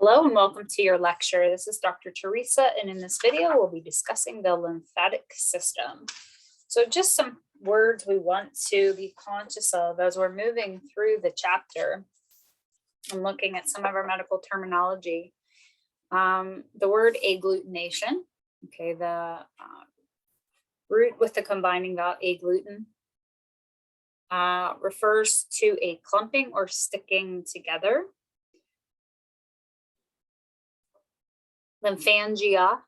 Hello and welcome to your lecture. This is Dr. Teresa, and in this video, we'll be discussing the lymphatic system. So just some words we want to be conscious of as we're moving through the chapter and looking at some of our medical terminology. The word agglutination, okay, the root with the combining vowel agglutinin refers to a clumping or sticking together. Lymphangia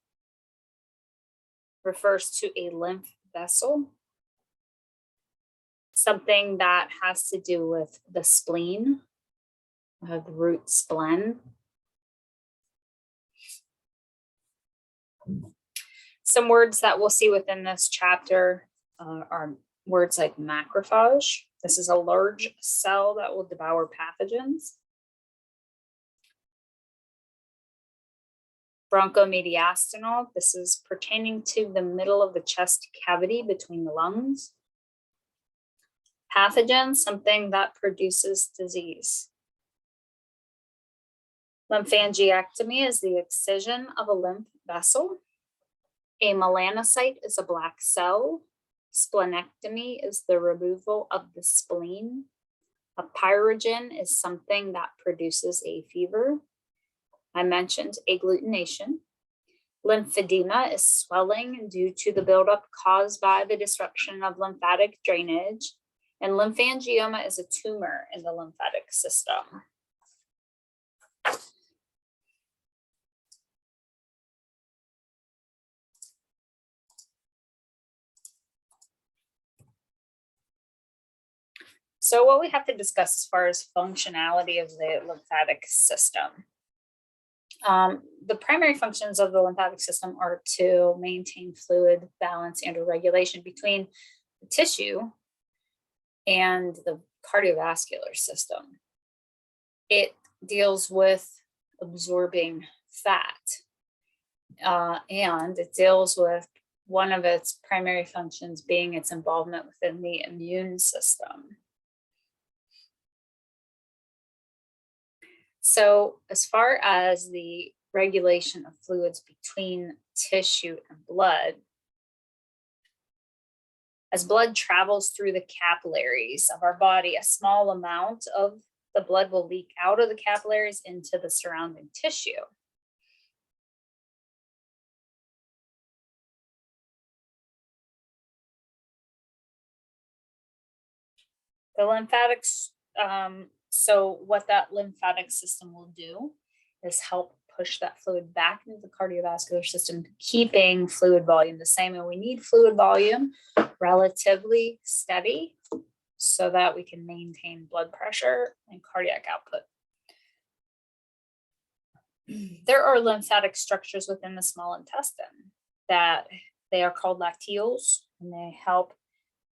refers to a lymph vessel, something that has to do with the spleen, the root splen. Some words that we'll see within this chapter are words like macrophage. This is a large cell that will devour pathogens. Bronchomediastinal, this is pertaining to the middle of the chest cavity between the lungs. Pathogen, something that produces disease. Lymphangiectomy is the excision of a lymph vessel. A melanocyte is a black cell. Splenectomy is the removal of the spleen. A pyrogen is something that produces a fever. I mentioned agglutination. Lymphedema is swelling due to the buildup caused by the disruption of lymphatic drainage. And lymphangioma is a tumor in the lymphatic system. So what we have to discuss as far as functionality of the lymphatic system. The primary functions of the lymphatic system are to maintain fluid balance and regulation between the tissue and the cardiovascular system. It deals with absorbing fat, and it deals with one of its primary functions being its involvement within the immune system. So as far as the regulation of fluids between tissue and blood, as blood travels through the capillaries of our body, a small amount of the blood will leak out of the capillaries into the surrounding tissue. The lymphatics, so what that lymphatic system will do is help push that fluid back into the cardiovascular system, keeping fluid volume the same. And we need fluid volume relatively steady so that we can maintain blood pressure and cardiac output. There are lymphatic structures within the small intestine that they are called lacteals, and they help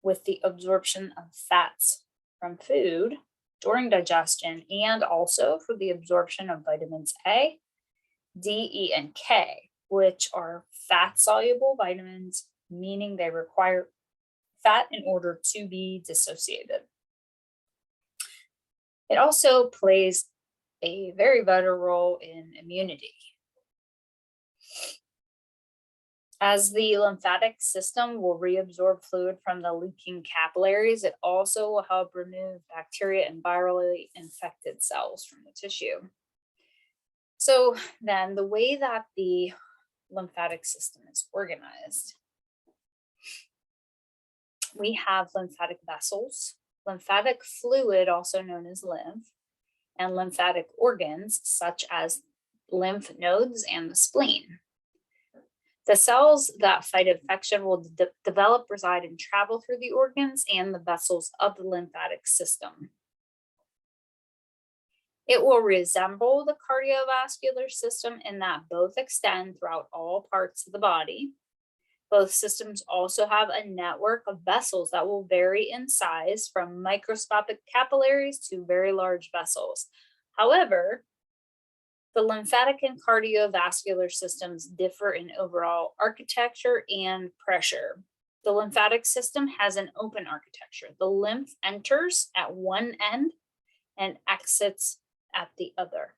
with the absorption of fats from food during digestion, and also for the absorption of vitamins A, D, E, and K, which are fat-soluble vitamins, meaning they require fat in order to be dissociated. It also plays a very vital role in immunity. As the lymphatic system will reabsorb fluid from the leaking capillaries, it also will help remove bacteria and virally infected cells from the tissue. So then the way that the lymphatic system is organized, we have lymphatic vessels, lymphatic fluid, also known as lymph, and lymphatic organs such as lymph nodes and the spleen. The cells that fight infection will develop, reside, and travel through the organs and the vessels of the lymphatic system. It will resemble the cardiovascular system in that both extend throughout all parts of the body. Both systems also have a network of vessels that will vary in size from microscopic capillaries to very large vessels. However, the lymphatic and cardiovascular systems differ in overall architecture and pressure. The lymphatic system has an open architecture. The lymph enters at one end and exits at the other.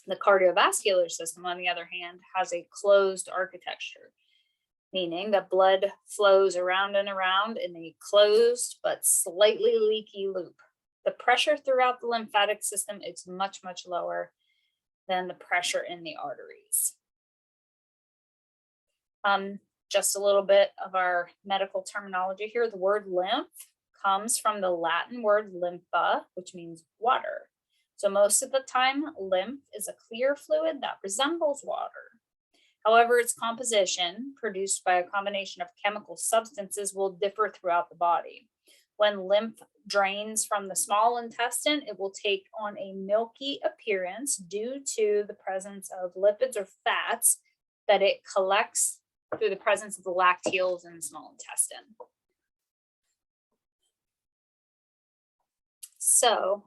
The cardiovascular system, on the other hand, has a closed architecture, meaning that blood flows around and around in a closed but slightly leaky loop. The pressure throughout the lymphatic system is much, much lower than the pressure in the arteries. Just a little bit of our medical terminology here. The word lymph comes from the Latin word lympha, which means water. So most of the time, lymph is a clear fluid that resembles water. However, its composition, produced by a combination of chemical substances, will differ throughout the body. When lymph drains from the small intestine, it will take on a milky appearance due to the presence of lipids or fats that it collects through the presence of the lacteals in the small intestine. So,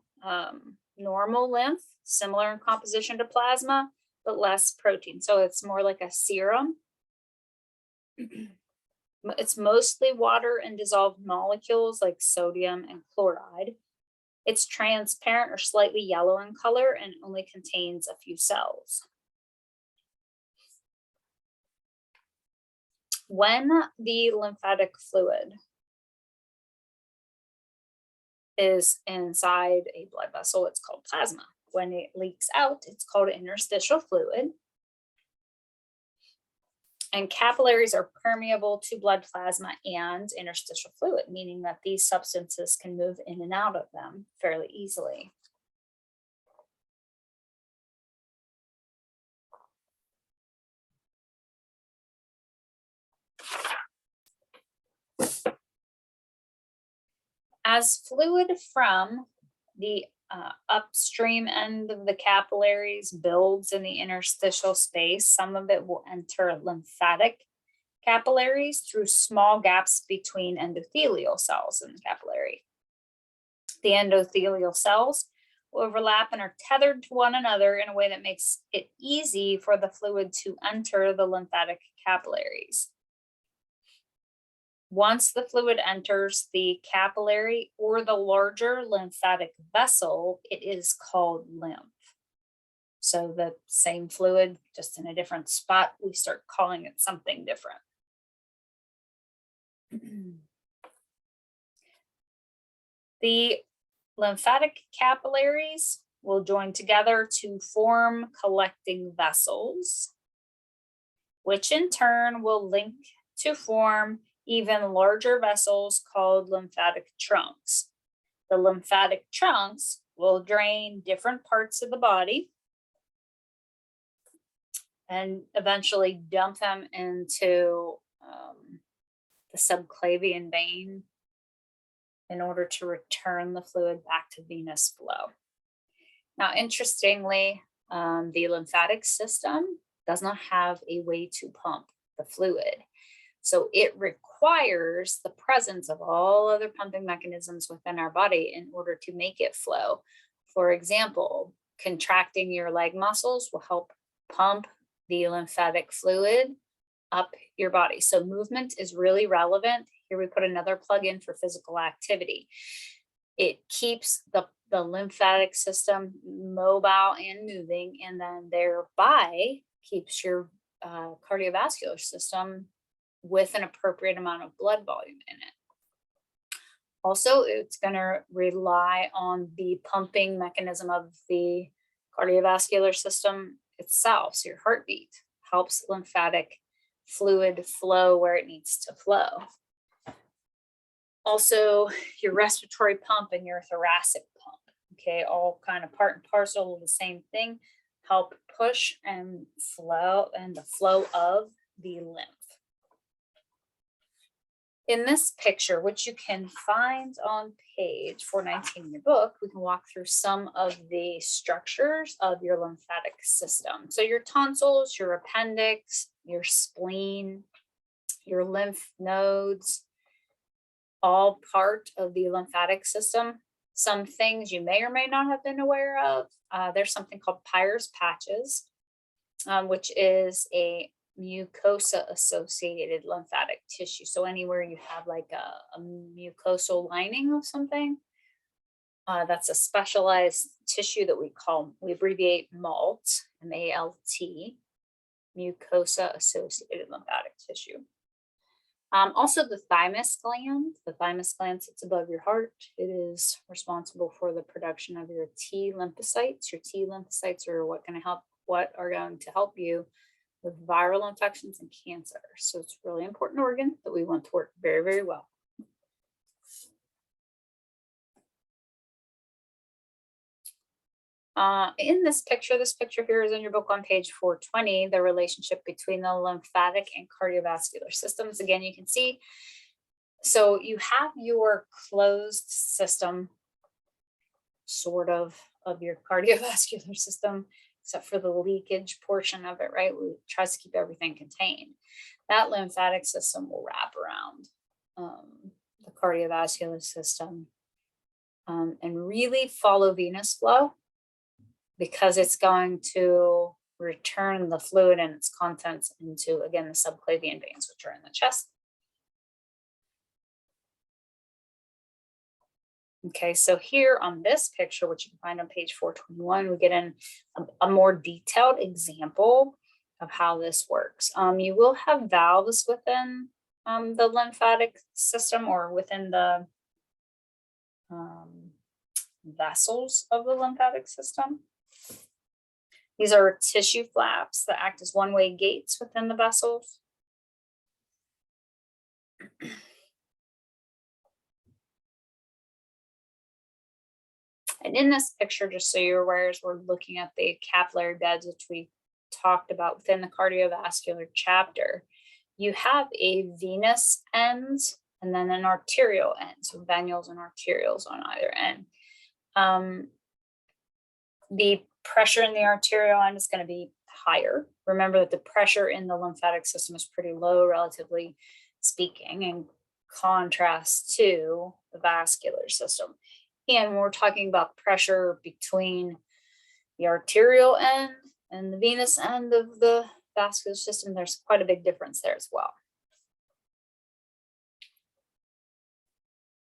normal lymph, similar in composition to plasma, but less protein. So it's more like a serum. It's mostly water and dissolved molecules like sodium and chloride. It's transparent or slightly yellow in color and only contains a few cells. When the lymphatic fluid is inside a blood vessel, it's called plasma. When it leaks out, it's called interstitial fluid. And capillaries are permeable to blood plasma and interstitial fluid, meaning that these substances can move in and out of them fairly easily. As fluid from the upstream end of the capillaries builds in the interstitial space, some of it will enter lymphatic capillaries through small gaps between endothelial cells in the capillary. The endothelial cells will overlap and are tethered to one another in a way that makes it easy for the fluid to enter the lymphatic capillaries. Once the fluid enters the capillary or the larger lymphatic vessel, it is called lymph. So the same fluid, just in a different spot, we start calling it something different. The lymphatic capillaries will join together to form collecting vessels, which in turn will link to form even larger vessels called lymphatic trunks. The lymphatic trunks will drain different parts of the body and eventually dump them into the subclavian vein in order to return the fluid back to venous flow. Now, interestingly, the lymphatic system does not have a way to pump the fluid. So it requires the presence of all other pumping mechanisms within our body in order to make it flow. For example, contracting your leg muscles will help pump the lymphatic fluid up your body. So movement is really relevant. Here we put another plug in for physical activity. It keeps the lymphatic system mobile and moving, and then thereby keeps your cardiovascular system with an appropriate amount of blood volume in it. Also, it's going to rely on the pumping mechanism of the cardiovascular system itself. So your heartbeat helps lymphatic fluid flow where it needs to flow. Also, your respiratory pump and your thoracic pump, okay, all kind of part and parcel of the same thing, help push and flow and the flow of the lymph. In this picture, which you can find on page 419 in your book, we can walk through some of the structures of your lymphatic system. So your tonsils, your appendix, your spleen, your lymph nodes, all part of the lymphatic system. Some things you may or may not have been aware of. There's something called Peyer's patches, which is a mucosa associated lymphatic tissue. So anywhere you have like a mucosal lining of something, that's a specialized tissue that we abbreviate MALT. M-A-L-T, mucosa-associated lymphatic tissue. Also the thymus gland. The thymus gland sits above your heart. It is responsible for the production of your T lymphocytes. Your T lymphocytes are what are going to help you with viral infections and cancer. So it's a really important organ that we want to work very, very well. In this picture here is in your book on page 420, the relationship between the lymphatic and cardiovascular systems. Again, you can see, so you have your closed system, sort of your cardiovascular system, except for the leakage portion of it, right? We try to keep everything contained. That lymphatic system will wrap around the cardiovascular system and really follow venous flow, because it's going to return the fluid and its contents into, again, the subclavian veins, which are in the chest. Okay, so here on this picture, which you can find on page 421, we get in a more detailed example of how this works. You will have valves within the lymphatic system, or within the vessels of the lymphatic system. These are tissue flaps that act as one-way gates within the vessels. And in this picture, just so you're aware, as we're looking at the capillary beds, which we talked about within the cardiovascular chapter, you have a venous end and then an arterial end, so venules and arterials on either end. The pressure in the arterial end is going to be higher. Remember that the pressure in the lymphatic system is pretty low, relatively speaking, in contrast to the vascular system. And when we're talking about pressure between the arterial end and the venous end of the vascular system, there's quite a big difference there as well.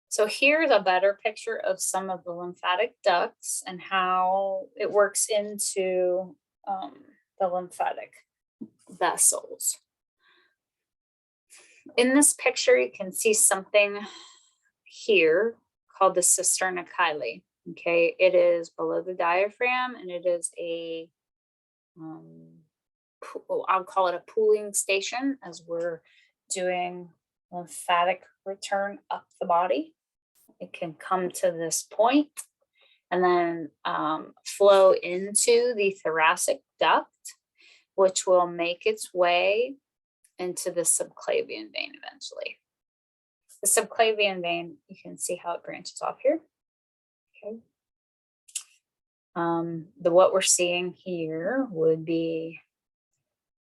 So here's a better picture of some of the lymphatic ducts and how it works into the lymphatic vessels. In this picture, you can see something here called the cisterna chyli. Okay, it is below the diaphragm, and it is a, I'll call it a pooling station as we're doing lymphatic return up the body. It can come to this point and then flow into the thoracic duct, which will make its way into the subclavian vein eventually. The subclavian vein, you can see how it branches off here. Okay. What we're seeing here would be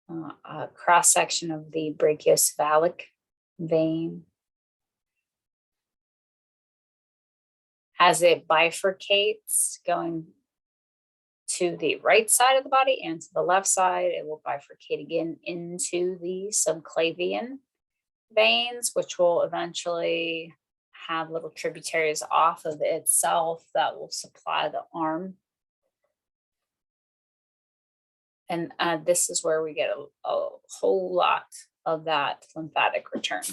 a cross section of the brachiocephalic vein as it bifurcates going to the right side of the body and to the left side. It will bifurcate again into the subclavian veins, which will eventually have little tributaries off of itself that will supply the arm. And this is where we get a whole lot of that lymphatic return.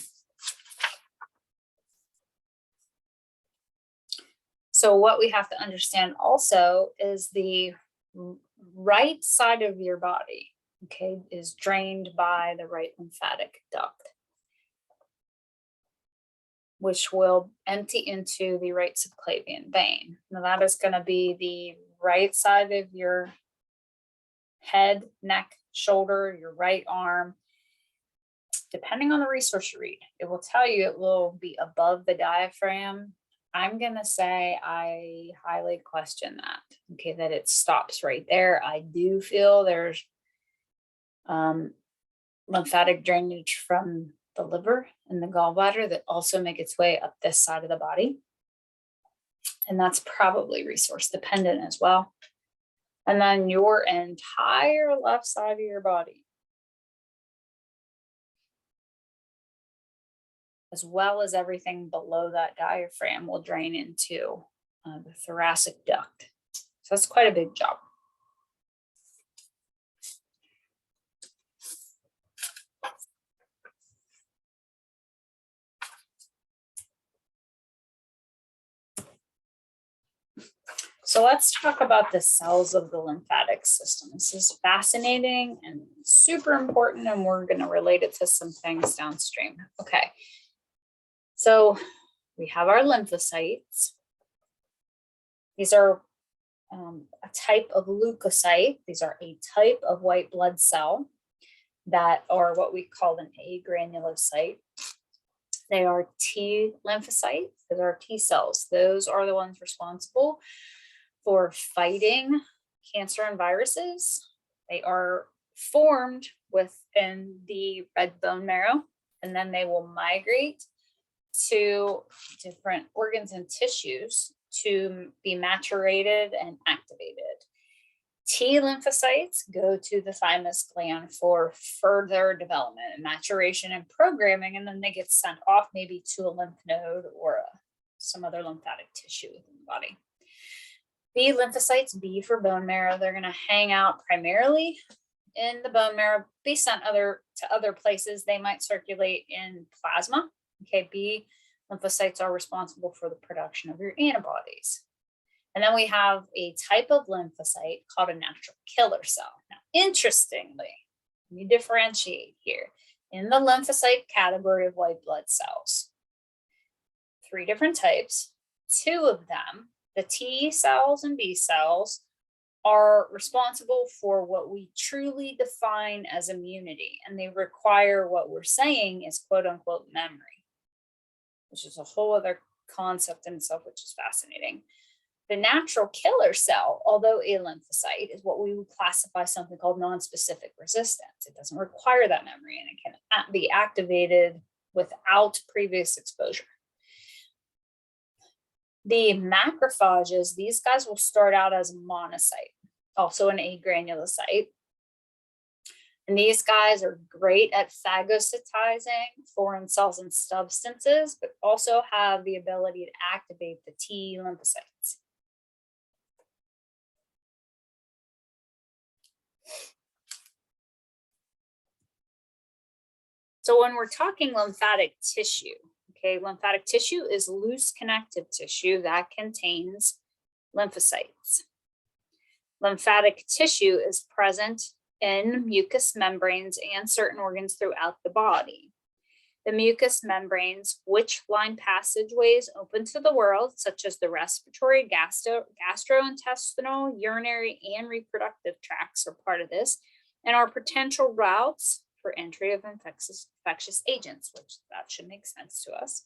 So what we have to understand also is the right side of your body, okay, is drained by the right lymphatic duct, which will empty into the right subclavian vein. Now that is going to be the right side of your head, neck, shoulder, your right arm. Depending on the resource you read, it will tell you it will be above the diaphragm. I'm going to say I highly question that, okay, that it stops right there. I do feel there's lymphatic drainage from the liver and the gallbladder that also make its way up this side of the body. And that's probably resource dependent as well. And then your entire left side of your body, as well as everything below that diaphragm, will drain into the thoracic duct. So that's quite a big job. So let's talk about the cells of the lymphatic system. This is fascinating and super important, and we're going to relate it to some things downstream. Okay, so we have our lymphocytes. These are a type of leukocyte. These are a type of white blood cell that are what we call an agranulocyte. They are T lymphocytes. Those are T cells. Those are the ones responsible for fighting cancer and viruses. They are formed within the red bone marrow, and then they will migrate to different organs and tissues to be maturated and activated. T lymphocytes go to the thymus gland for further development and maturation and programming, and then they get sent off maybe to a lymph node or some other lymphatic tissue within the body. B lymphocytes, B for bone marrow, they're going to hang out primarily in the bone marrow, be sent to other places. They might circulate in plasma. Okay, B lymphocytes are responsible for the production of your antibodies. And then we have a type of lymphocyte called a natural killer cell. Now, interestingly, let me differentiate here. In the lymphocyte category of white blood cells, 3 different types, 2 of them, the T cells and B cells, are responsible for what we truly define as immunity. And they require what we're saying is quote unquote memory, which is a whole other concept in itself, which is fascinating. The natural killer cell, although a lymphocyte, is what we would classify something called non-specific resistance. It doesn't require that memory, and it can be activated without previous exposure. The macrophages, these guys will start out as a monocyte, also an agranulocyte. And these guys are great at phagocytizing foreign cells and substances, but also have the ability to activate the T lymphocytes. So when we're talking lymphatic tissue, okay, lymphatic tissue is loose connective tissue that contains lymphocytes. Lymphatic tissue is present in mucous membranes and certain organs throughout the body. The mucous membranes, which line passageways open to the world, such as the respiratory, gastrointestinal, urinary, and reproductive tracts, are part of this, and are potential routes for entry of infectious agents, which that should make sense to us.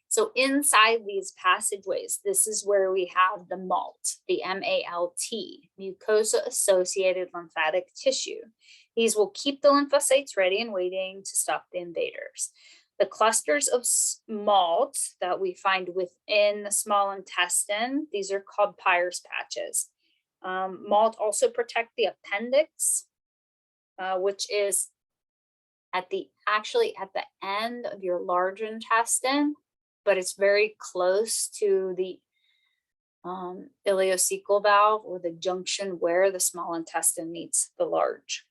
So inside these passageways, this is where we have the MALT, the M-A-L-T, mucosa-associated lymphatic tissue. These will keep the lymphocytes ready and waiting to stop the invaders. The clusters of MALT that we find within the small intestine, these are called Peyer's patches. MALT also protect the appendix, which is actually at the end of your large intestine, but it's very close to the ileocecal valve, or the junction where the small intestine meets the large.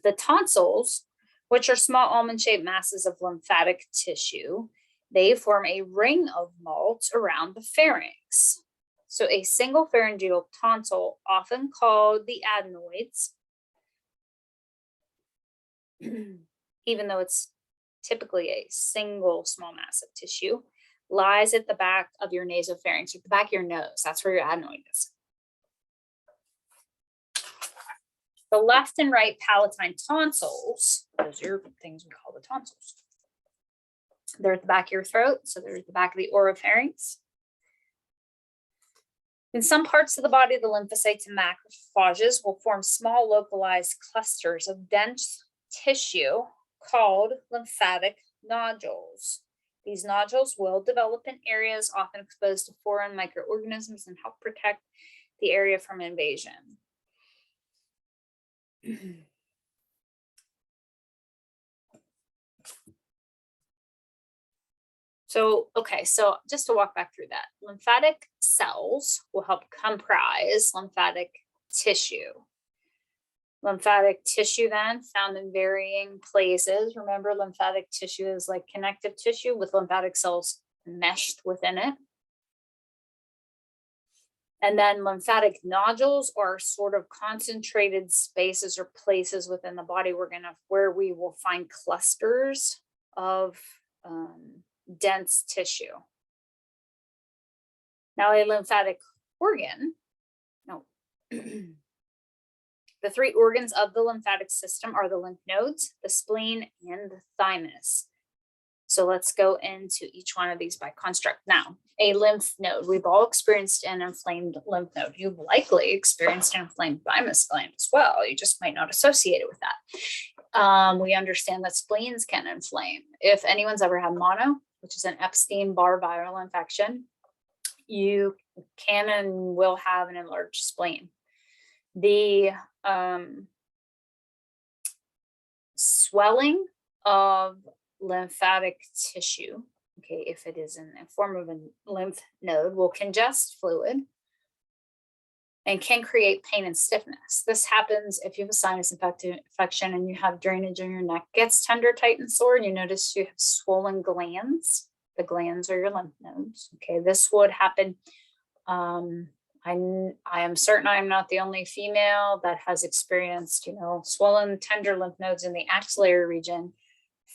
The tonsils, which are small almond-shaped masses of lymphatic tissue, they form a ring of MALT around the pharynx. So a single pharyngeal tonsil, often called the adenoids, even though it's typically a single small mass of tissue, lies at the back of your nasopharynx, at the back of your nose. That's where your adenoid is. The left and right palatine tonsils, those are things we call the tonsils. They're at the back of your throat, so they're at the back of the oropharynx. In some parts of the body, the lymphocytes and macrophages will form small localized clusters of dense tissue called lymphatic nodules. These nodules will develop in areas often exposed to foreign microorganisms and help protect the area from invasion. So just to walk back through that, lymphatic cells will help comprise lymphatic tissue. Lymphatic tissue then found in varying places. Remember, lymphatic tissue is like connective tissue with lymphatic cells meshed within it. And then lymphatic nodules are sort of concentrated spaces or places within the body where we will find clusters of dense tissue. Now, a lymphatic organ, no, the three organs of the lymphatic system are the lymph nodes, the spleen, and the thymus. So let's go into each one of these by construct. Now, a lymph node. We've all experienced an inflamed lymph node. You've likely experienced an inflamed thymus gland as well. You just might not associate it with that. We understand that spleens can inflame. If anyone's ever had mono, which is an Epstein-Barr viral infection, you can and will have an enlarged spleen. The swelling of lymphatic tissue, okay, if it is in the form of a lymph node, will congest fluid and can create pain and stiffness. This happens if you have a sinus infection and you have drainage in your neck, gets tender, tight, and sore, and you notice you have swollen glands. The glands are your lymph nodes. Okay, this would happen. I am certain I'm not the only female that has experienced, swollen, tender lymph nodes in the axillary region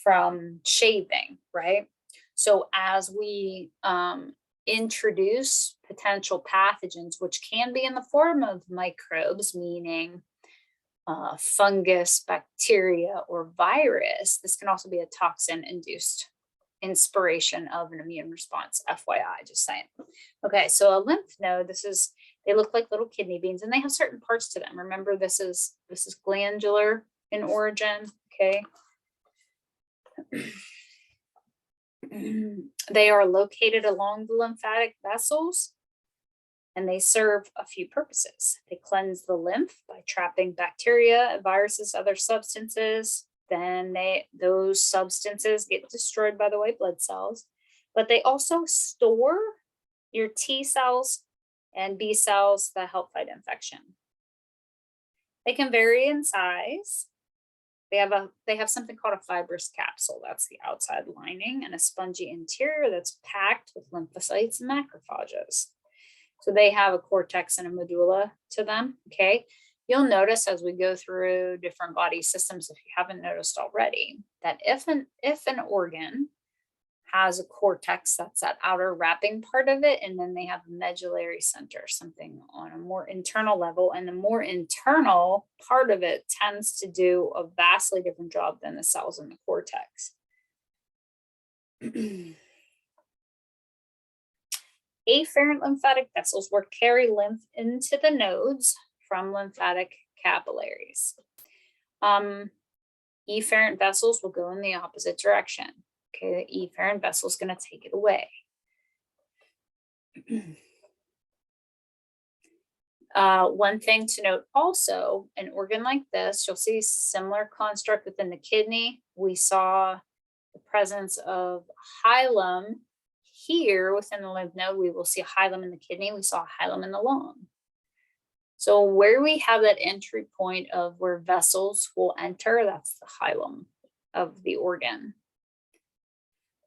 from shaving, right? So as we introduce potential pathogens, which can be in the form of microbes, meaning fungus, bacteria, or virus, this can also be a toxin-induced inspiration of an immune response, FYI, just saying. Okay, so a lymph node, they look like little kidney beans, and they have certain parts to them. Remember, this is glandular in origin, okay? They are located along the lymphatic vessels, and they serve a few purposes. They cleanse the lymph by trapping bacteria, viruses, other substances. Then those substances get destroyed by the white blood cells, but they also store your T cells and B cells that help fight infection. They can vary in size. They have something called a fibrous capsule. That's the outside lining, and a spongy interior that's packed with lymphocytes and macrophages. So they have a cortex and a medulla to them, okay? You'll notice as we go through different body systems, if you haven't noticed already, that if an organ has a cortex, that's that outer wrapping part of it, and then they have a medullary center, something on a more internal level, and the more internal part of it tends to do a vastly different job than the cells in the cortex. Afferent lymphatic vessels will carry lymph into the nodes from lymphatic capillaries. Efferent vessels will go in the opposite direction. Okay, the efferent vessel is going to take it away. One thing to note also, an organ like this, you'll see similar construct within the kidney. We saw the presence of hilum here within the lymph node. We will see hilum in the kidney. We saw hilum in the lung. So where we have that entry point of where vessels will enter, that's the hilum of the organ.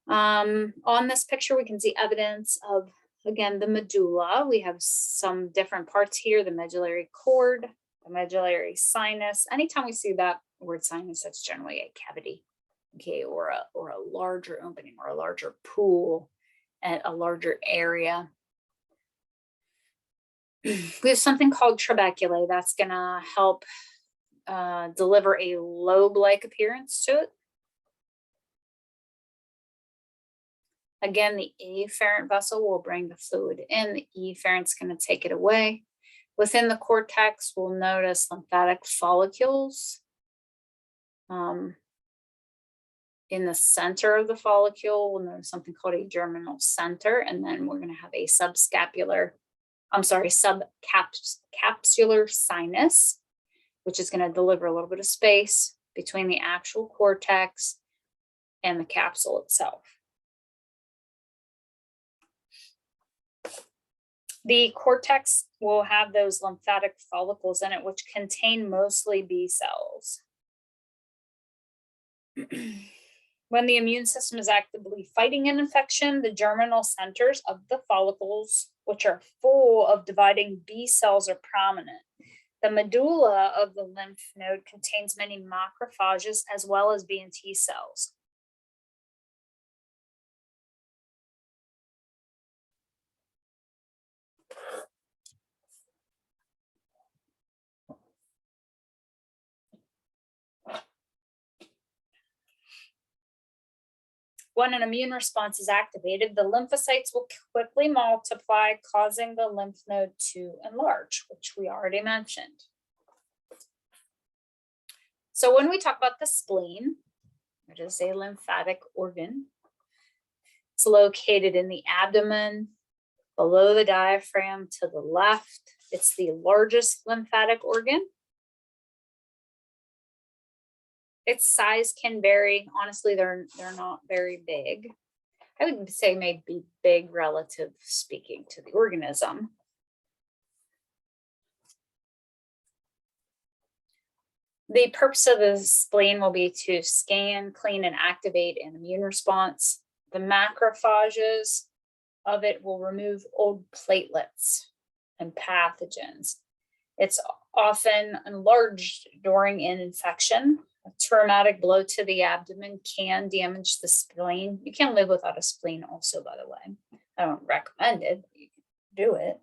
On this picture, we can see evidence of, again, the medulla. We have some different parts here, the medullary cord, the medullary sinus. Anytime we see that word sinus, that's generally a cavity, okay, or a larger opening or a larger pool at a larger area. We have something called trabeculae that's going to help deliver a lobe-like appearance to it. Again, the afferent vessel will bring the fluid in. The efferent's going to take it away. Within the cortex, we'll notice lymphatic follicles. In the center of the follicle, we'll notice something called a germinal center, and then we're going to have a subcapsular sinus, which is going to deliver a little bit of space between the actual cortex and the capsule itself. The cortex will have those lymphatic follicles in it, which contain mostly B cells. When the immune system is actively fighting an infection, the germinal centers of the follicles, which are full of dividing B cells, are prominent. The medulla of the lymph node contains many macrophages as well as B and T cells. When an immune response is activated, the lymphocytes will quickly multiply, causing the lymph node to enlarge, which we already mentioned. So when we talk about the spleen, it is a lymphatic organ. It's located in the abdomen, below the diaphragm to the left. It's the largest lymphatic organ. Its size can vary. Honestly, they're not very big. I would say maybe big relative speaking to the organism. The purpose of the spleen will be to scan, clean, and activate an immune response. The macrophages of it will remove old platelets and pathogens. It's often enlarged during an infection. A traumatic blow to the abdomen can damage the spleen. You can live without a spleen also, by the way. I don't recommend it, but you can do it.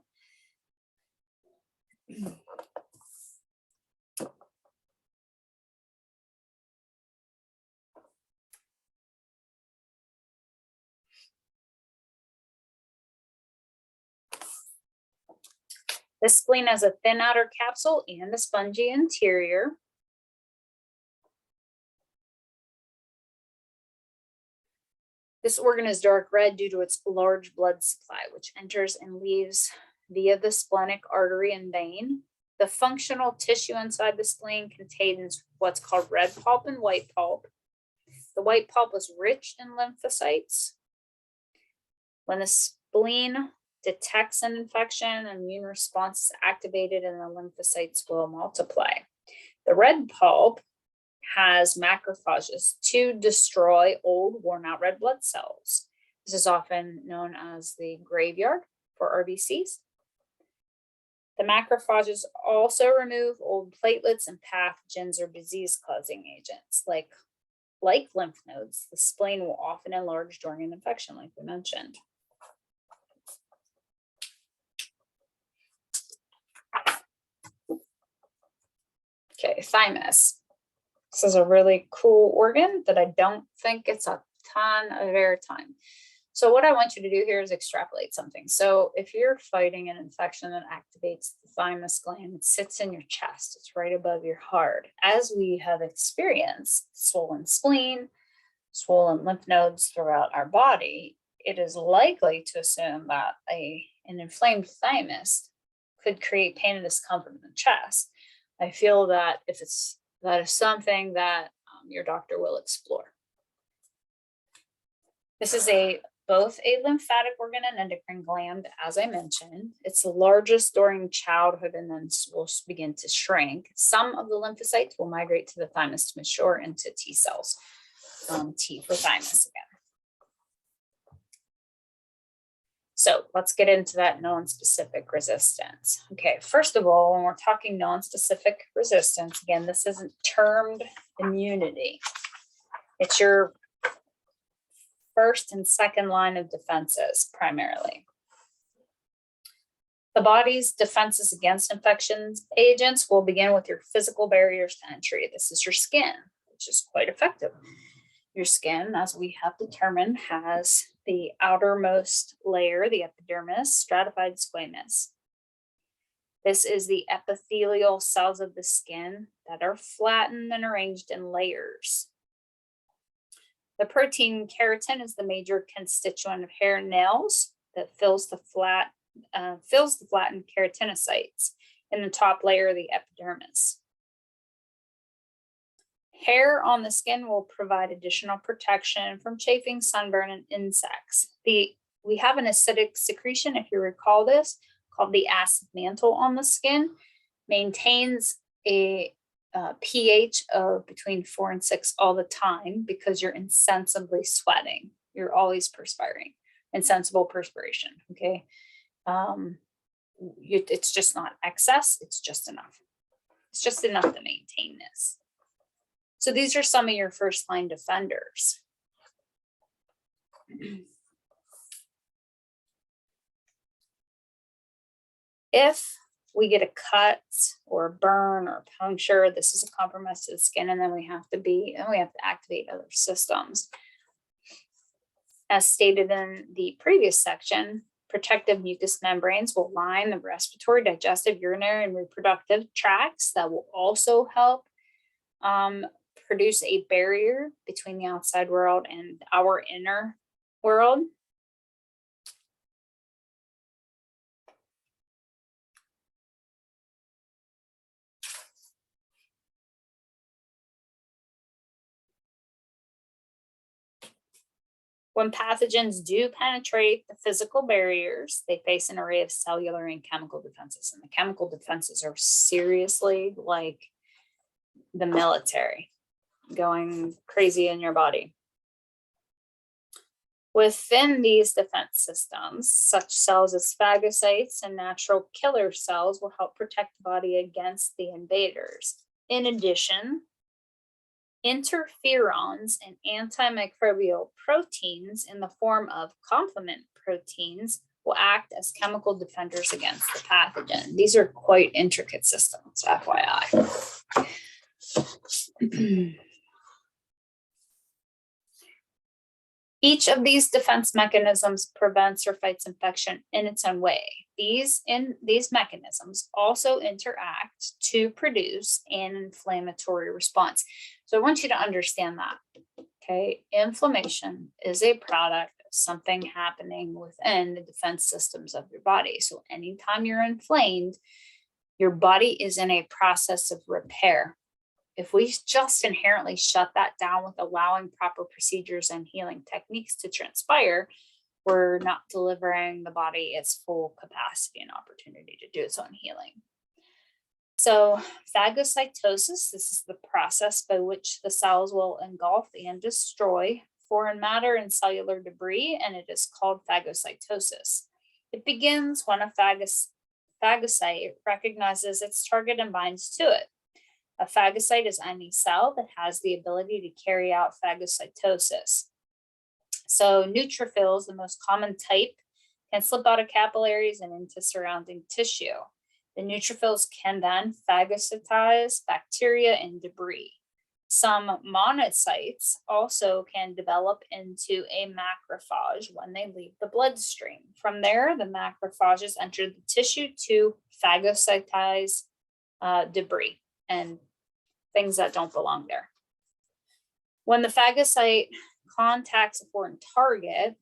The spleen has a thin outer capsule and a spongy interior. This organ is dark red due to its large blood supply, which enters and leaves via the splenic artery and vein. The functional tissue inside the spleen contains what's called red pulp and white pulp. The white pulp is rich in lymphocytes. When the spleen detects an infection, an immune response is activated and the lymphocytes will multiply. The red pulp has macrophages to destroy old, worn out red blood cells. This is often known as the graveyard for RBCs. The macrophages also remove old platelets and pathogens or disease-causing agents. Like lymph nodes, the spleen will often enlarge during an infection, like we mentioned. Okay, thymus. This is a really cool organ that I don't think gets a ton of airtime. So what I want you to do here is extrapolate something. So if you're fighting an infection that activates the thymus gland, it sits in your chest. It's right above your heart. As we have experienced swollen spleen, swollen lymph nodes throughout our body, it is likely to assume that an inflamed thymus could create pain and discomfort in the chest. I feel that that is something that your doctor will explore. This is both a lymphatic organ and endocrine gland, as I mentioned. It's the largest during childhood and then will begin to shrink. Some of the lymphocytes will migrate to the thymus to mature into T cells. T for thymus again. So let's get into that non-specific resistance. Okay, first of all, when we're talking non-specific resistance, again, this isn't termed immunity. It's your first and second line of defenses primarily. The body's defenses against infections agents will begin with your physical barriers to entry. This is your skin, which is quite effective. Your skin, as we have determined, has the outermost layer, the epidermis, stratified squamous. This is the epithelial cells of the skin that are flattened and arranged in layers. The protein keratin is the major constituent of hair and nails that fills the flattened keratinocytes in the top layer of the epidermis. Hair on the skin will provide additional protection from chafing, sunburn, and insects. We have an acidic secretion, if you recall this, called the acid mantle on the skin, maintains a pH of between 4 and 6 all the time because you're insensibly sweating. You're always perspiring, insensible perspiration. Okay. It's just not excess. It's just enough. It's just enough to maintain this. So these are some of your first line defenders. If we get a cut or a burn or a puncture, this is a compromise to the skin, and then we have to activate other systems. As stated in the previous section, protective mucous membranes will line the respiratory, digestive, urinary, and reproductive tracts. That will also help produce a barrier between the outside world and our inner world. When pathogens do penetrate the physical barriers, they face an array of cellular and chemical defenses. And the chemical defenses are seriously like the military, going crazy in your body. Within these defense systems, such cells as phagocytes and natural killer cells will help protect the body against the invaders. In addition, interferons and antimicrobial proteins in the form of complement proteins will act as chemical defenders against the pathogen. These are quite intricate systems, FYI. Each of these defense mechanisms prevents or fights infection in its own way. These mechanisms also interact to produce an inflammatory response. So I want you to understand that, okay? Inflammation is a product of something happening within the defense systems of your body. So anytime you're inflamed, your body is in a process of repair. If we just inherently shut that down with allowing proper procedures and healing techniques to transpire, we're not delivering the body its full capacity and opportunity to do its own healing. So phagocytosis, this is the process by which the cells will engulf and destroy foreign matter and cellular debris, and it is called phagocytosis. It begins when a phagocyte recognizes its target and binds to it. A phagocyte is any cell that has the ability to carry out phagocytosis. So neutrophils, the most common type, can slip out of capillaries and into surrounding tissue. The neutrophils can then phagocytize bacteria and debris. Some monocytes also can develop into a macrophage when they leave the bloodstream. From there, the macrophages enter the tissue to phagocytize debris and things that don't belong there. When the phagocyte contacts a foreign target,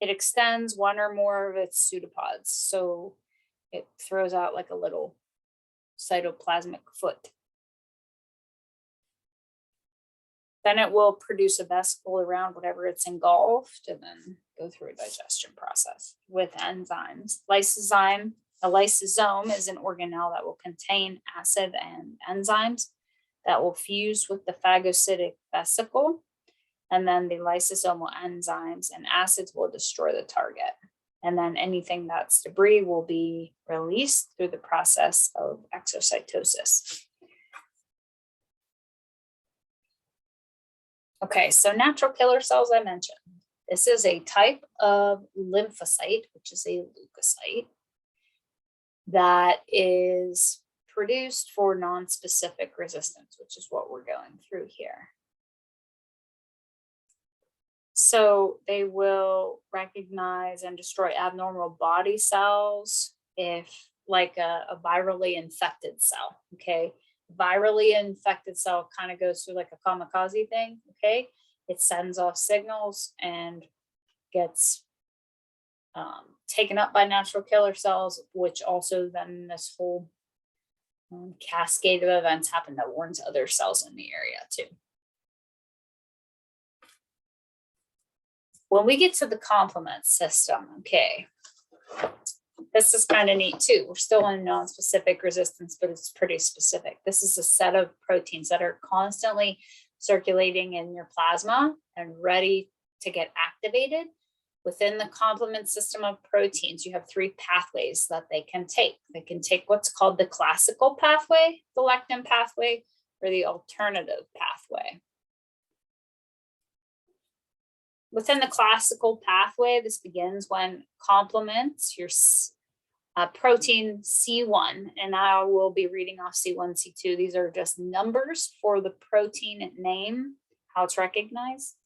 it extends one or more of its pseudopods. So it throws out like a little cytoplasmic foot. Then it will produce a vesicle around whatever it's engulfed and then go through a digestion process with enzymes. A lysosome is an organelle that will contain acid and enzymes that will fuse with the phagocytic vesicle, and then the lysosomal enzymes and acids will destroy the target. And then anything that's debris will be released through the process of exocytosis. Okay, so natural killer cells I mentioned. This is a type of lymphocyte, which is a leukocyte, that is produced for non-specific resistance, which is what we're going through here. So they will recognize and destroy abnormal body cells if like a virally infected cell, okay? Virally infected cell kind of goes through like a kamikaze thing, okay? It sends off signals and gets taken up by natural killer cells, which also then this whole cascade of events happen that warns other cells in the area too. When we get to the complement system, okay, This is kind of neat too. We're still in non-specific resistance, but it's pretty specific. This is a set of proteins that are constantly circulating in your plasma and ready to get activated. Within the complement system of proteins, you have three pathways that they can take. They can take what's called the classical pathway, the lectin pathway, or the alternative pathway. Within the classical pathway, this begins when complements your protein C1, and I will be reading off C1, C2. These are just numbers for the protein name, how it's recognized.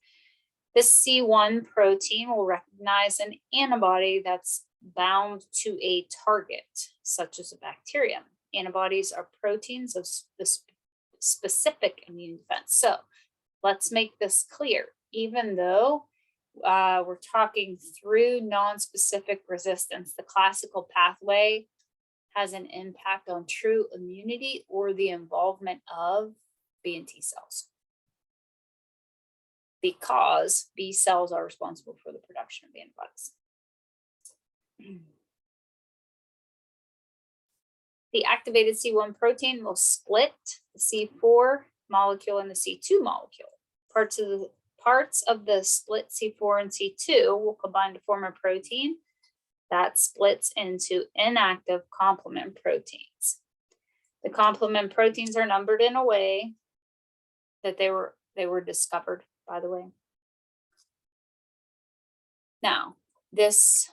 This C1 protein will recognize an antibody that's bound to a target, such as a bacterium. Antibodies are proteins of specific immune defense. So let's make this clear. Even though we're talking through non-specific resistance, the classical pathway has an impact on true immunity or the involvement of B and T cells, because B cells are responsible for the production of antibodies. The activated C1 protein will split the C4 molecule and the C2 molecule. Parts of the split C4 and C2 will combine to form a protein that splits into inactive complement proteins. The complement proteins are numbered in a way that they were discovered, by the way. Now, this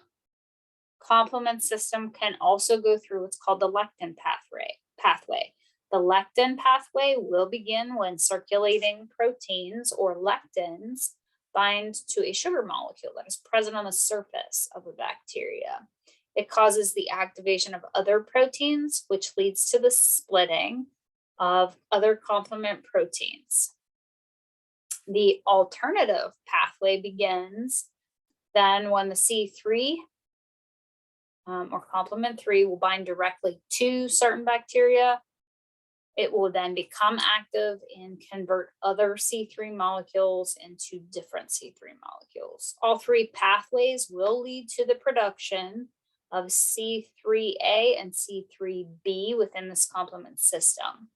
complement system can also go through what's called the lectin pathway. The lectin pathway will begin when circulating proteins or lectins bind to a sugar molecule that is present on the surface of a bacteria. It causes the activation of other proteins, which leads to the splitting of other complement proteins. The alternative pathway begins then when the C3 or complement 3 will bind directly to certain bacteria. It will then become active and convert other C3 molecules into different C3 molecules. All three pathways will lead to the production of C3A and C3B within this complement system.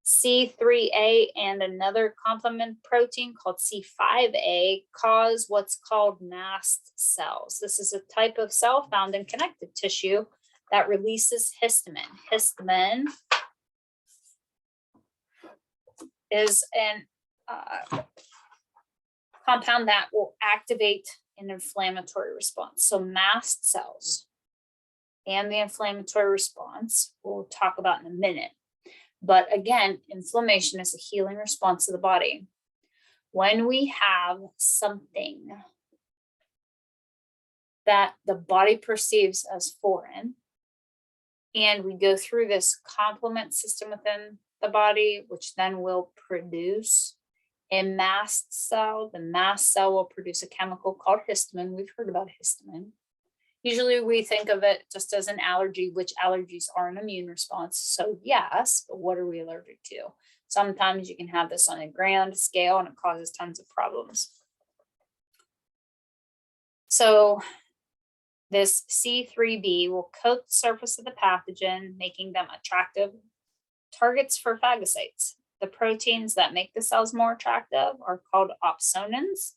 C3A and another complement protein called C5A cause what's called mast cells. This is a type of cell found in connective tissue that releases histamine. Histamine is an compound that will activate an inflammatory response. So mast cells and the inflammatory response we'll talk about in a minute. But again, inflammation is a healing response to the body. When we have something that the body perceives as foreign, and we go through this complement system within the body, which then will produce a mast cell, the mast cell will produce a chemical called histamine. We've heard about histamine. Usually we think of it just as an allergy, which allergies are an immune response. So yes, but what are we allergic to? Sometimes you can have this on a grand scale and it causes tons of problems. So this C3b will coat the surface of the pathogen, making them attractive targets for phagocytes. The proteins that make the cells more attractive are called opsonins.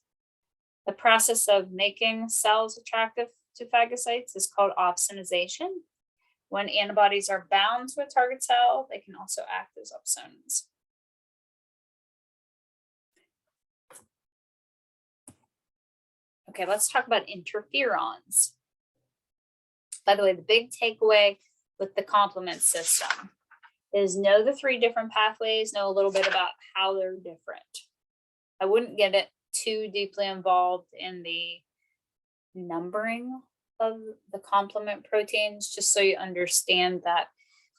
The process of making cells attractive to phagocytes is called opsonization. When antibodies are bound to a target cell, they can also act as opsonins. Okay, let's talk about interferons. By the way, the big takeaway with the complement system is know the three different pathways, know a little bit about how they're different. I wouldn't get it too deeply involved in the numbering of the complement proteins, just so you understand that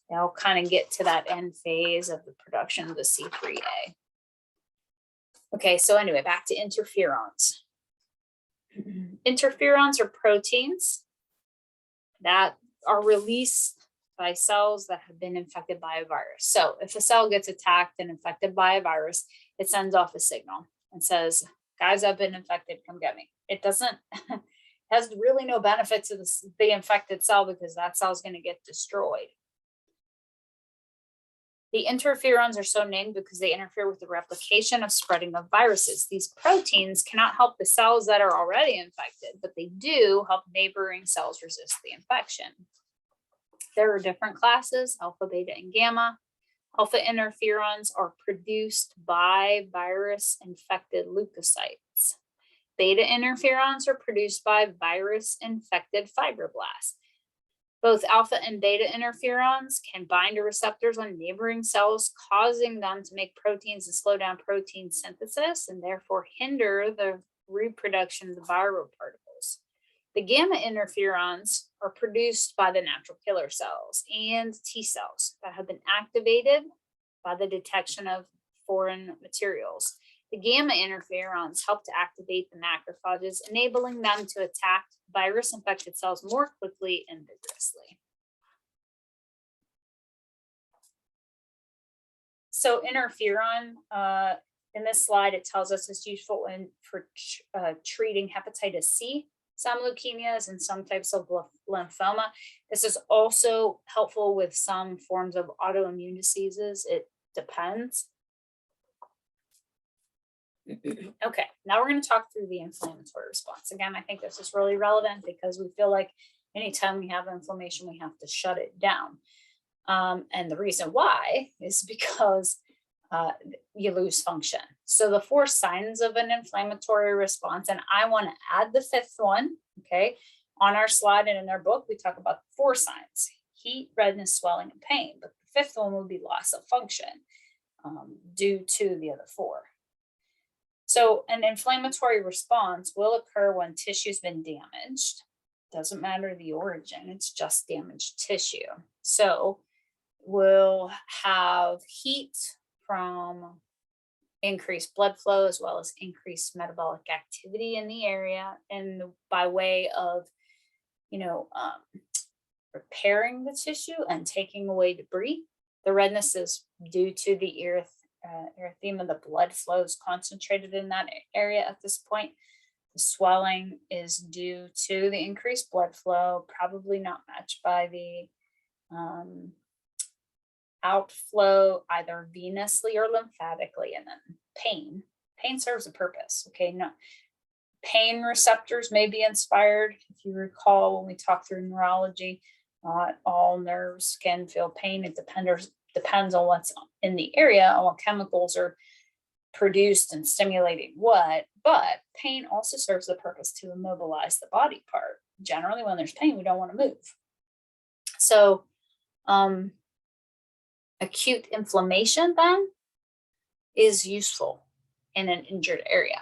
they'll kind of get to that end phase of the production of the C3A. Okay, so anyway, back to interferons. Interferons are proteins that are released by cells that have been infected by a virus. So if a cell gets attacked and infected by a virus, it sends off a signal and says, Guys that have been infected, come get me. It doesn't, has really no benefit to the infected cell because that cell is going to get destroyed. The interferons are so named because they interfere with the replication of spreading of viruses. These proteins cannot help the cells that are already infected, but they do help neighboring cells resist the infection. There are different classes, alpha, beta, and gamma. Alpha interferons are produced by virus-infected leukocytes. Beta interferons are produced by virus-infected fibroblasts. Both alpha and beta interferons can bind to receptors on neighboring cells, causing them to make proteins and slow down protein synthesis and therefore hinder the reproduction of the viral particles. The gamma interferons are produced by the natural killer cells and T cells that have been activated by the detection of foreign materials. The gamma interferons help to activate the macrophages, enabling them to attack virus-infected cells more quickly and vigorously. So interferon, in this slide, it tells us it's useful for treating hepatitis C, some leukemias, and some types of lymphoma. This is also helpful with some forms of autoimmune diseases. It depends. Okay, now we're going to talk through the inflammatory response. Again, I think this is really relevant because we feel like anytime we have inflammation, we have to shut it down. And the reason why is because you lose function. So the 4 signs of an inflammatory response, and I want to add the 5th one, okay? On our slide and in our book, we talk about 4 signs: heat, redness, swelling, and pain. But the 5th one would be loss of function due to the other 4. So an inflammatory response will occur when tissue's been damaged. Doesn't matter the origin, it's just damaged tissue. So we'll have heat from increased blood flow as well as increased metabolic activity in the area, and by way of, repairing the tissue and taking away debris. The redness is due to the erythema. The blood flow is concentrated in that area at this point. The swelling is due to the increased blood flow, probably not matched by the outflow either venously or lymphatically. And then pain serves a purpose. Okay, no, pain receptors may be inspired. If you recall, when we talked through neurology, not all nerves can feel pain. It depends on what's in the area, on what chemicals are produced and stimulating what, but pain also serves the purpose to immobilize the body part. Generally, when there's pain, we don't want to move. So acute inflammation then is useful in an injured area.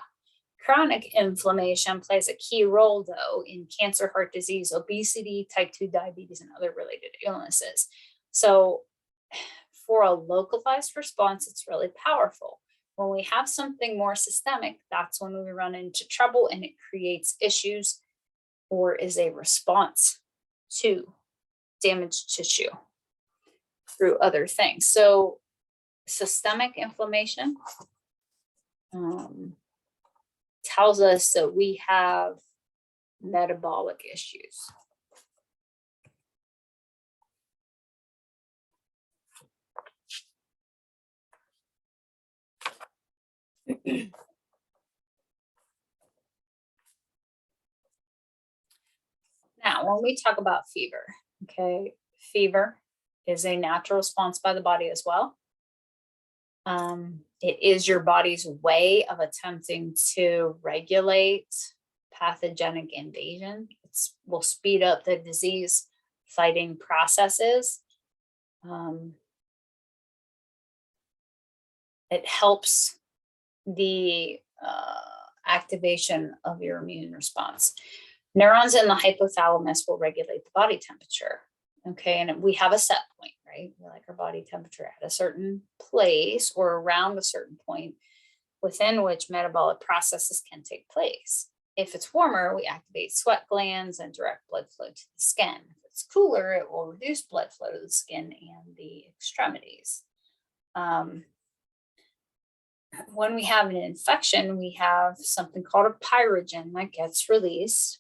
Chronic inflammation plays a key role, though, in cancer, heart disease, obesity, type 2 diabetes, and other related illnesses. So for a localized response, it's really powerful. When we have something more systemic, that's when we run into trouble and it creates issues or is a response to damaged tissue through other things. So systemic inflammation tells us that we have metabolic issues. Now, when we talk about fever, okay, fever is a natural response by the body as well. It is your body's way of attempting to regulate pathogenic invasion. It will speed up the disease fighting processes. It helps the activation of your immune response. Neurons in the hypothalamus will regulate the body temperature. Okay, and we have a set point, right? We like our body temperature at a certain place or around a certain point within which metabolic processes can take place. If it's warmer, we activate sweat glands and direct blood flow to the skin. If it's cooler, it will reduce blood flow to the skin and the extremities. When we have an infection, we have something called a pyrogen that gets released.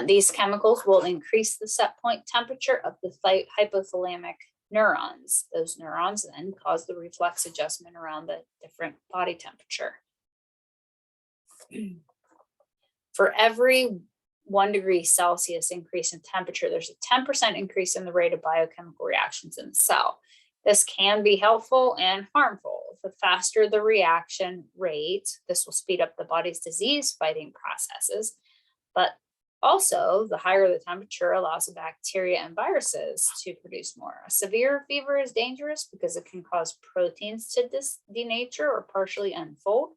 These chemicals will increase the set point temperature of the hypothalamic neurons. Those neurons then cause the reflex adjustment around the different body temperature. For every 1 degree Celsius increase in temperature, there's a 10% increase in the rate of biochemical reactions in the cell. This can be helpful and harmful. The faster the reaction rate, this will speed up the body's disease fighting processes, but also the higher the temperature allows the bacteria and viruses to produce more. A severe fever is dangerous because it can cause proteins to denature or partially unfold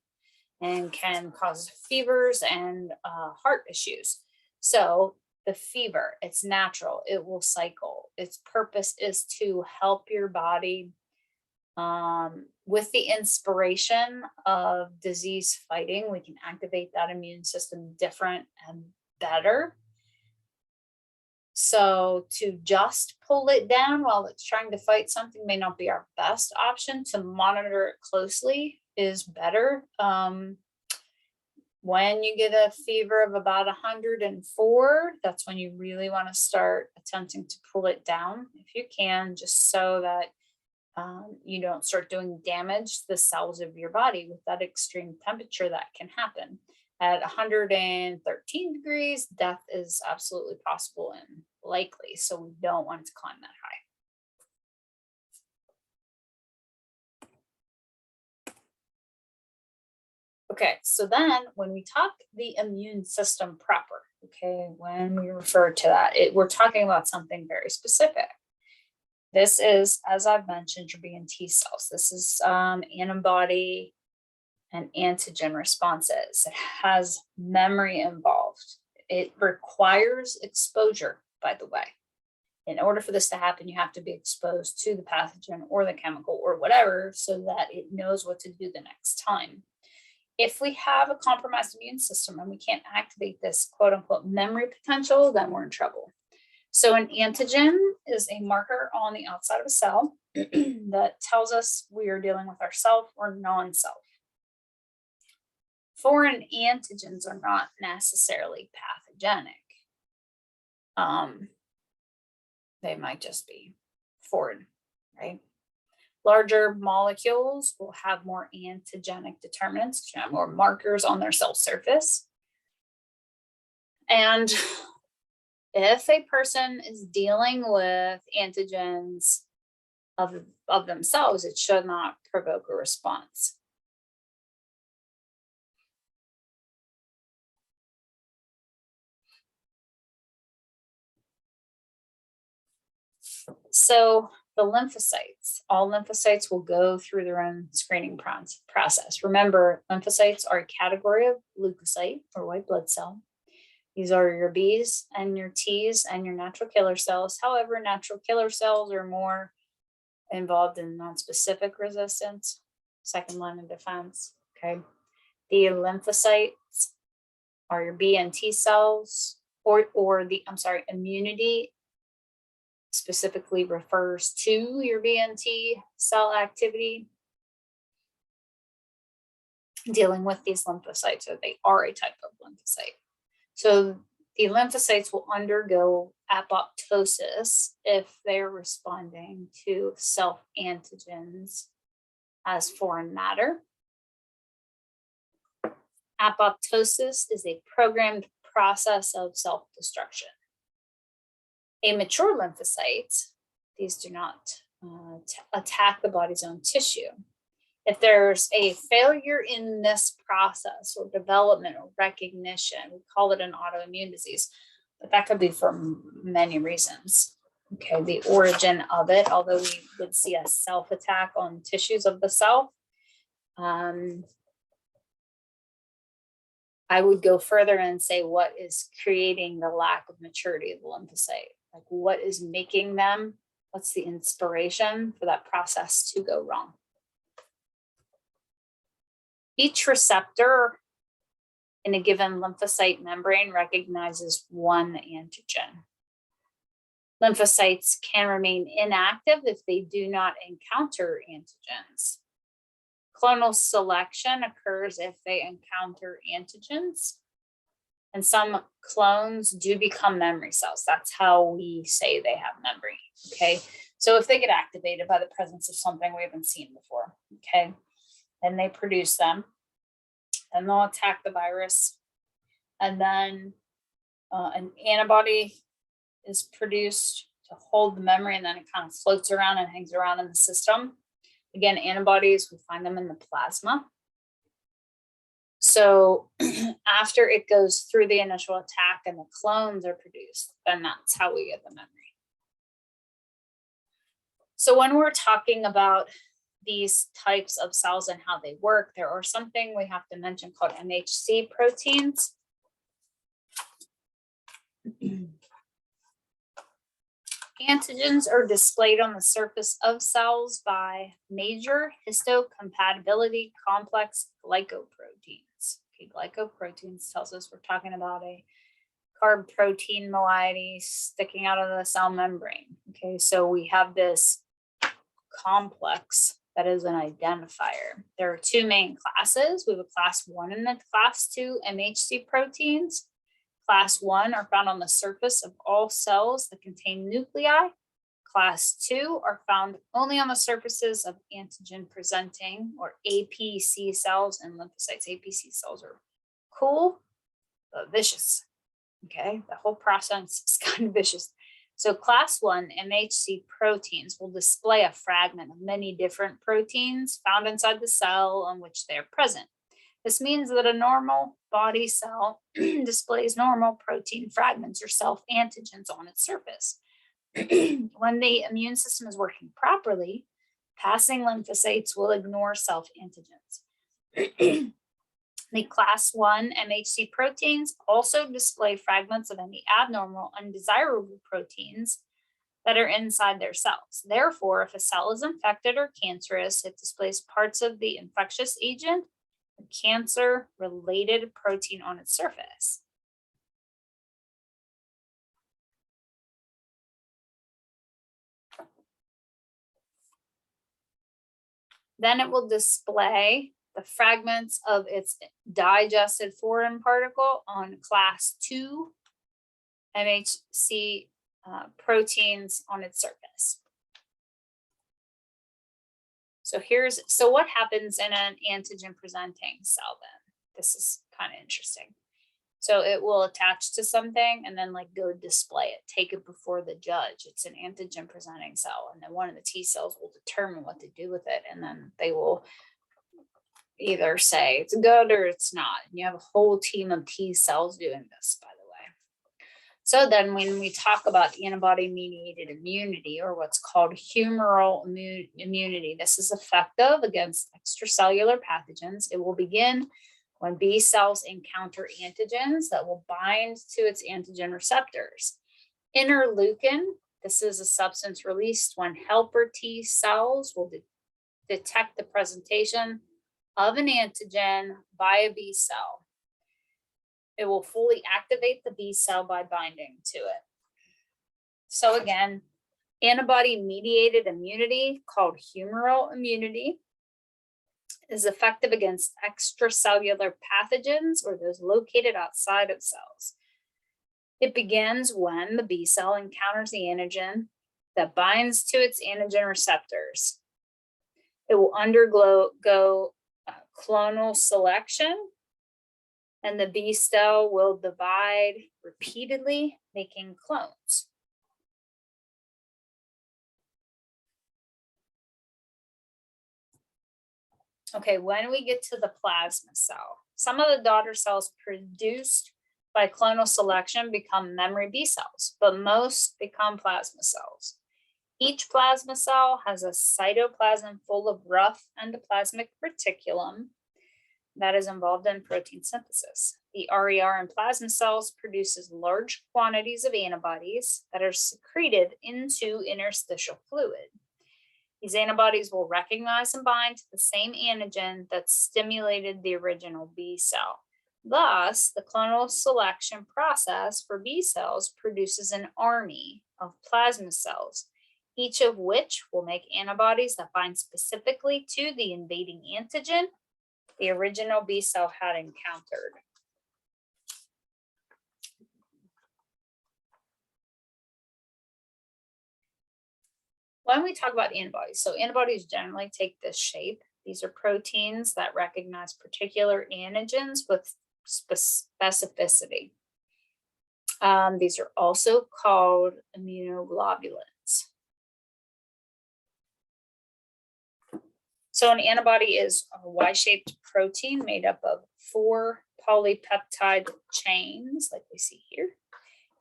and can cause fevers and heart issues. So the fever, it's natural, it will cycle. Its purpose is to help your body with the inspiration of disease fighting. We can activate that immune system different and better. So to just pull it down while it's trying to fight something may not be our best option. To monitor it closely is better. When you get a fever of about 104, that's when you really want to start attempting to pull it down if you can, just so that you don't start doing damage to the cells of your body with that extreme temperature that can happen. At 113 degrees, death is absolutely possible and likely, so we don't want to climb that high. Okay, so then when we talk the immune system proper, okay, when we refer to that, we're talking about something very specific. This is, as I've mentioned, your B and T cells. This is antibody and antigen responses. It has memory involved. It requires exposure, by the way. In order for this to happen, you have to be exposed to the pathogen or the chemical or whatever so that it knows what to do the next time. If we have a compromised immune system and we can't activate this quote unquote memory potential, then we're in trouble. So an antigen is a marker on the outside of a cell that tells us we are dealing with ourself or non-self. Foreign antigens are not necessarily pathogenic. They might just be foreign, right? Larger molecules will have more antigenic determinants, more markers on their cell surface. And if a person is dealing with antigens of themselves, it should not provoke a response. So the lymphocytes, all lymphocytes will go through their own screening process. Remember, lymphocytes are a category of leukocyte or white blood cell. These are your B's and your T's and your natural killer cells. However, natural killer cells are more involved in non-specific resistance, second line of defense, okay? The lymphocytes are your B and T cells, immunity specifically refers to your B and T cell activity dealing with these lymphocytes, so they are a type of lymphocyte. So the lymphocytes will undergo apoptosis if they're responding to self-antigens as foreign matter. Apoptosis is a programmed process of self-destruction. A mature lymphocyte, these do not attack the body's own tissue. If there's a failure in this process or development or recognition, we call it an autoimmune disease, but that could be for many reasons. Okay, the origin of it, although we would see a self-attack on tissues of the self, I would go further and say what is creating the lack of maturity of the lymphocyte? Like what is making them, what's the inspiration for that process to go wrong? Each receptor in a given lymphocyte membrane recognizes one antigen. Lymphocytes can remain inactive if they do not encounter antigens. Clonal selection occurs if they encounter antigens. And some clones do become memory cells. That's how we say they have memory, okay? So if they get activated by the presence of something we haven't seen before, okay, then they produce them, and they'll attack the virus, and then an antibody is produced to hold the memory, and then it kind of floats around and hangs around in the system. Again, antibodies, we find them in the plasma. So after it goes through the initial attack and the clones are produced, then that's how we get the memory. So when we're talking about these types of cells and how they work, there are something we have to mention called MHC proteins. Antigens are displayed on the surface of cells by major histocompatibility complex glycoproteins. Okay, glycoproteins tells us we're talking about a carb protein moiety sticking out of the cell membrane. Okay, so we have this complex that is an identifier. There are two main classes. We have a class 1 and a class 2 MHC proteins. Class 1 are found on the surface of all cells that contain nuclei. Class 2 are found only on the surfaces of antigen presenting or APC cells and lymphocytes. APC cells are cool, but vicious. Okay, the whole process is kind of vicious. So class 1 MHC proteins will display a fragment of many different proteins found inside the cell on which they are present. This means that a normal body cell displays normal protein fragments or self-antigens on its surface. When the immune system is working properly, passing lymphocytes will ignore self-antigens. The class 1 MHC proteins also display fragments of any abnormal, undesirable proteins that are inside their cells. Therefore, if a cell is infected or cancerous, it displays parts of the infectious agent, a cancer-related protein on its surface. Then it will display the fragments of its digested foreign particle on class 2 MHC proteins on its surface. So what happens in an antigen presenting cell then? This is kind of interesting. So it will attach to something and then like go display it, take it before the judge. It's an antigen presenting cell, and then one of the T cells will determine what to do with it, and then they will either say it's good or it's not. And you have a whole team of T cells doing this, by the way. So then when we talk about antibody-mediated immunity, or what's called humoral immunity, this is effective against extracellular pathogens. It will begin when B cells encounter antigens that will bind to its antigen receptors. Interleukin, this is a substance released when helper T cells will detect the presentation of an antigen by a B cell. It will fully activate the B cell by binding to it. So again, antibody-mediated immunity, called humoral immunity, is effective against extracellular pathogens or those located outside of cells. It begins when the B cell encounters the antigen that binds to its antigen receptors. It will undergo clonal selection, and the B cell will divide repeatedly, making clones. Okay, when we get to the plasma cell, some of the daughter cells produced by clonal selection become memory B cells, but most become plasma cells. Each plasma cell has a cytoplasm full of rough endoplasmic reticulum that is involved in protein synthesis. The RER in plasma cells produces large quantities of antibodies that are secreted into interstitial fluid. These antibodies will recognize and bind to the same antigen that stimulated the original B cell. Thus, the clonal selection process for B cells produces an army of plasma cells, each of which will make antibodies that bind specifically to the invading antigen the original B cell had encountered. When we talk about antibodies, so antibodies generally take this shape. These are proteins that recognize particular antigens with specificity. These are also called immunoglobulins. So an antibody is a Y-shaped protein made up of 4 polypeptide chains, like we see here.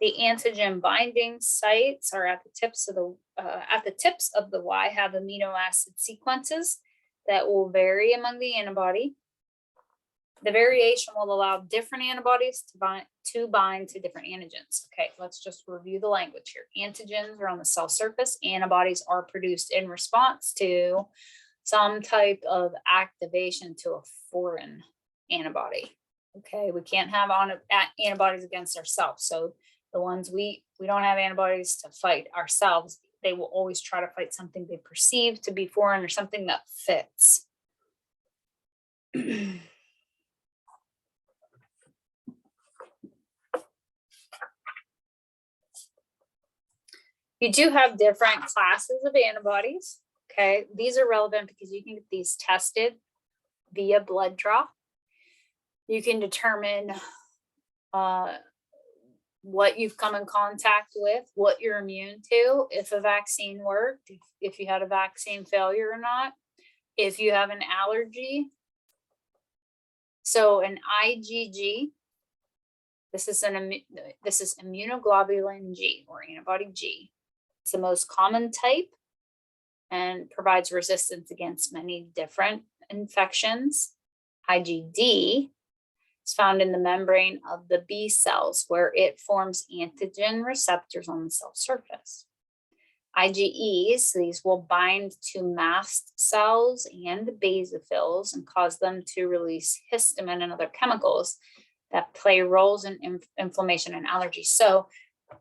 The antigen binding sites are at the tips of the Y have amino acid sequences that will vary among the antibody. The variation will allow different antibodies to bind to different antigens. Okay, let's just review the language here. Antigens are on the cell surface. Antibodies are produced in response to some type of activation to a foreign antibody. Okay, we can't have antibodies against ourselves. So the ones we don't have antibodies to fight ourselves, they will always try to fight something they perceive to be foreign or something that fits. You do have different classes of antibodies. Okay, these are relevant because you can get these tested via blood draw. You can determine what you've come in contact with, what you're immune to, if a vaccine worked, if you had a vaccine failure or not, if you have an allergy. So an IgG, this is immunoglobulin G or antibody G. It's the most common type and provides resistance against many different infections. IgD is found in the membrane of the B cells where it forms antigen receptors on the cell surface. IgEs, these will bind to mast cells and basophils and cause them to release histamine and other chemicals that play roles in inflammation and allergy. So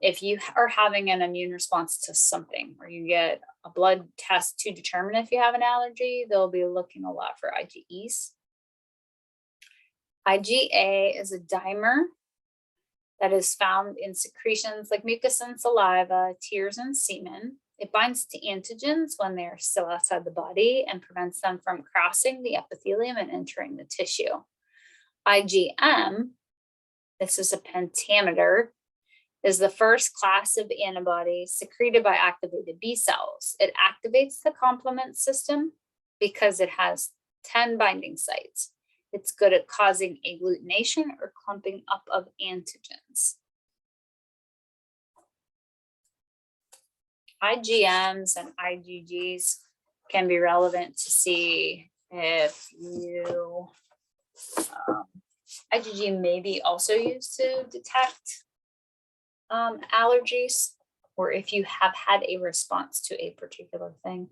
if you are having an immune response to something, or you get a blood test to determine if you have an allergy, they'll be looking a lot for IgEs. IgA is a dimer that is found in secretions like mucus and saliva, tears and semen. It binds to antigens when they're still outside the body and prevents them from crossing the epithelium and entering the tissue. IgM, this is a pentameter, is the first class of antibodies secreted by activated B cells. It activates the complement system because it has 10 binding sites. It's good at causing agglutination or clumping up of antigens. IgMs and IgGs can be relevant to see if you, IgG may be also used to detect allergies, or if you have had a response to a particular thing.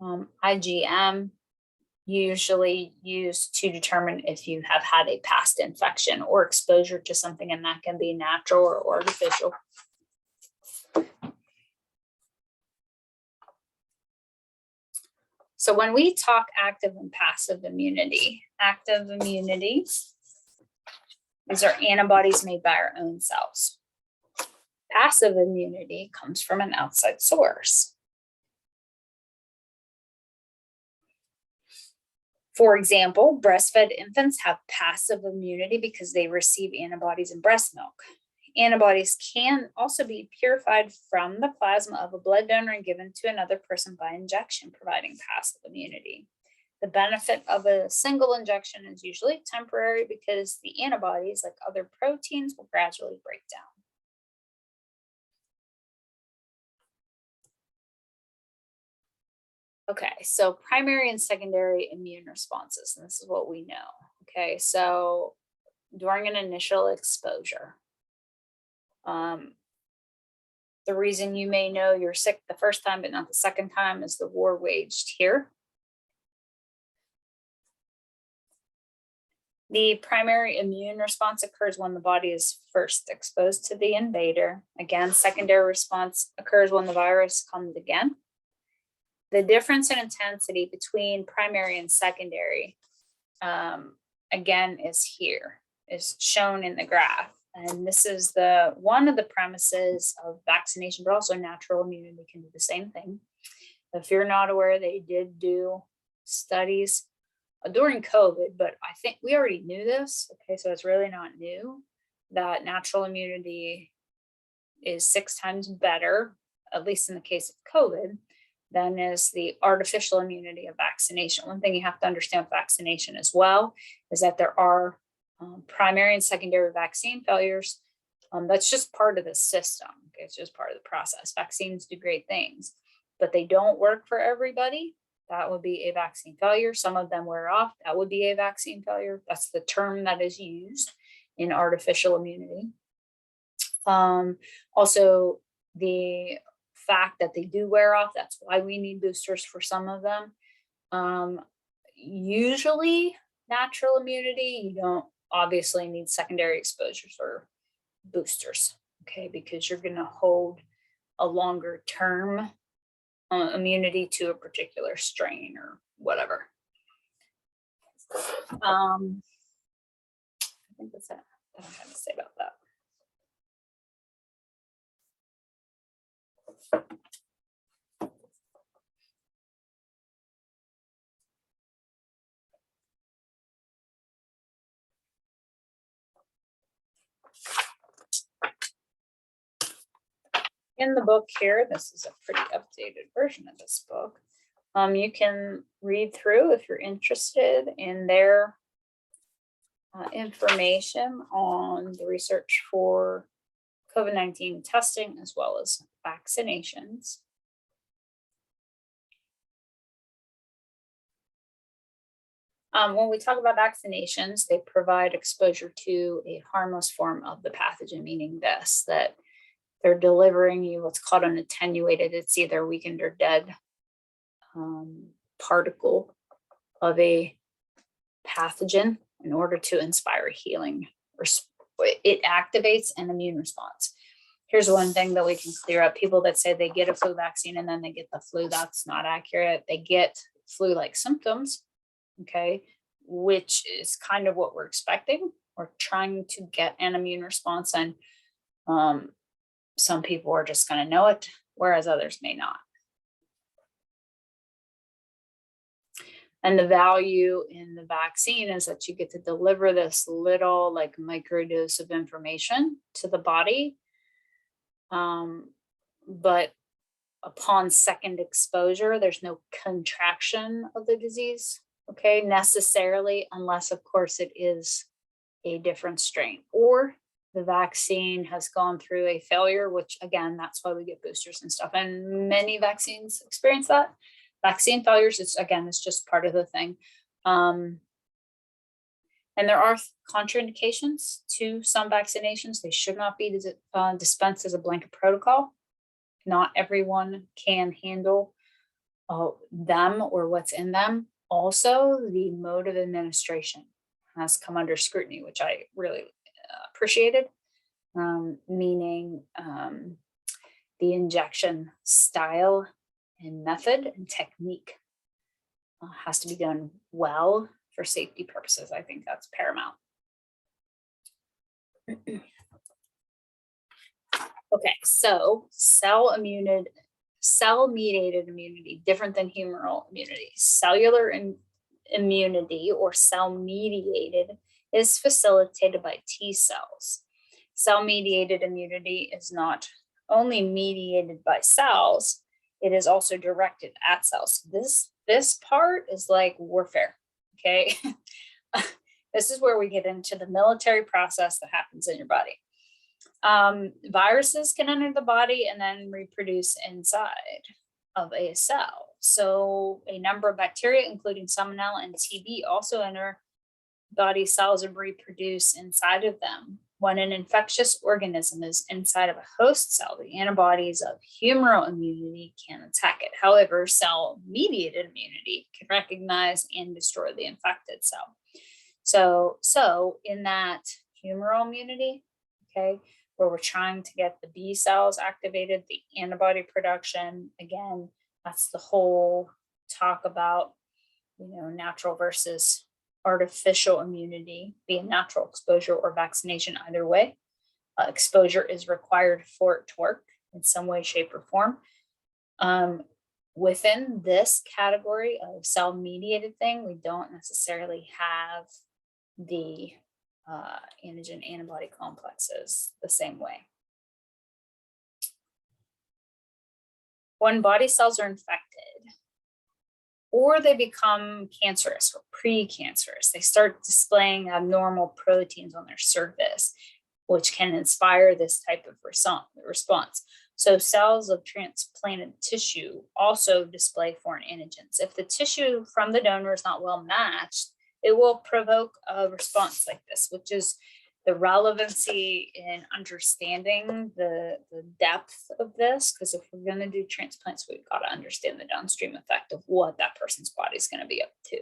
IgM usually used to determine if you have had a past infection or exposure to something, and that can be natural or artificial. So when we talk active and passive immunity, these are antibodies made by our own cells. Passive immunity comes from an outside source. For example, breastfed infants have passive immunity because they receive antibodies in breast milk. Antibodies can also be purified from the plasma of a blood donor and given to another person by injection, providing passive immunity. The benefit of a single injection is usually temporary because the antibodies, like other proteins, will gradually break down. Okay, so primary and secondary immune responses, and this is what we know. Okay, so during an initial exposure, the reason you may know you're sick the first time but not the second time is the war waged here. The primary immune response occurs when the body is first exposed to the invader. Again, secondary response occurs when the virus comes again. The difference in intensity between primary and secondary, again, is shown in the graph. And this is one of the premises of vaccination, but also natural immunity can do the same thing. If you're not aware, they did do studies during COVID, but I think we already knew this. Okay, so it's really not new that natural immunity is 6 times better, at least in the case of COVID, than is the artificial immunity of vaccination. One thing you have to understand with vaccination as well is that there are primary and secondary vaccine failures. That's just part of the system. Okay? It's just part of the process. Vaccines do great things, but they don't work for everybody. That would be a vaccine failure. Some of them wear off. That would be a vaccine failure. That's the term that is used in artificial immunity. Also, the fact that they do wear off, that's why we need boosters for some of them. Usually, natural immunity, you don't obviously need secondary exposures or boosters, okay, because you're going to hold a longer term immunity to a particular strain or whatever. I think that's it. I don't have to say about that. In the book here, this is a pretty updated version of this book. You can read through if you're interested in their information on the research for COVID-19 testing as well as vaccinations. When we talk about vaccinations, they provide exposure to a harmless form of the pathogen, meaning this, that they're delivering you what's called an attenuated, it's either weakened or dead particle of a pathogen in order to inspire healing. It activates an immune response. Here's one thing that we can clear up. People that say they get a flu vaccine and then they get the flu, that's not accurate. They get flu-like symptoms, okay, which is kind of what we're expecting. We're trying to get an immune response, and some people are just going to know it, whereas others may not. And the value in the vaccine is that you get to deliver this little like microdose of information to the body. But upon second exposure, there's no contraction of the disease, okay, necessarily, unless of course it is a different strain or the vaccine has gone through a failure, which again, that's why we get boosters and stuff. And many vaccines experience that. Vaccine failures, it's just part of the thing. And there are contraindications to some vaccinations. They should not be dispensed as a blanket protocol. Not everyone can handle them or what's in them. Also, the mode of administration has come under scrutiny, which I really appreciated, meaning the injection style and method and technique has to be done well for safety purposes. I think that's paramount. Okay, so cell-mediated immunity, different than humoral immunity. Cellular immunity or cell-mediated is facilitated by T cells. Cell-mediated immunity is not only mediated by cells, it is also directed at cells. This part is like warfare, okay? This is where we get into the military process that happens in your body. Viruses can enter the body and then reproduce inside of a cell. So a number of bacteria, including Salmonella and TB, also enter body cells and reproduce inside of them. When an infectious organism is inside of a host cell, the antibodies of humoral immunity can attack it. However, cell-mediated immunity can recognize and destroy the infected cell. So in that humoral immunity, okay, where we're trying to get the B cells activated, the antibody production, again, that's the whole talk about, natural versus artificial immunity, be it natural exposure or vaccination, either way. Exposure is required for it to work in some way, shape, or form. Within this category of cell-mediated thing, we don't necessarily have the antigen antibody complexes the same way. When body cells are infected, or they become cancerous or precancerous, they start displaying abnormal proteins on their surface, which can inspire this type of response. So cells of transplanted tissue also display foreign antigens. If the tissue from the donor is not well matched, it will provoke a response like this, which is the relevancy in understanding the depth of this, because if we're going to do transplants, we've got to understand the downstream effect of what that person's body is going to be up to.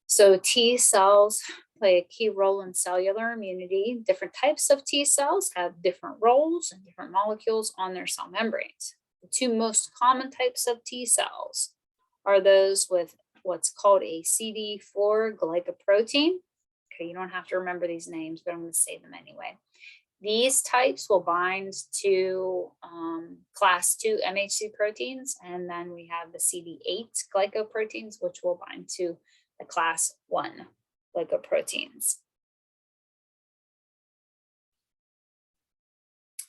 So T cells play a key role in cellular immunity. Different types of T cells have different roles and different molecules on their cell membranes. The two most common types of T cells are those with what's called a CD4 glycoprotein. Okay, you don't have to remember these names, but I'm going to say them anyway. These types will bind to class 2 MHC proteins, and then we have the CD8 glycoproteins, which will bind to the class 1 glycoproteins.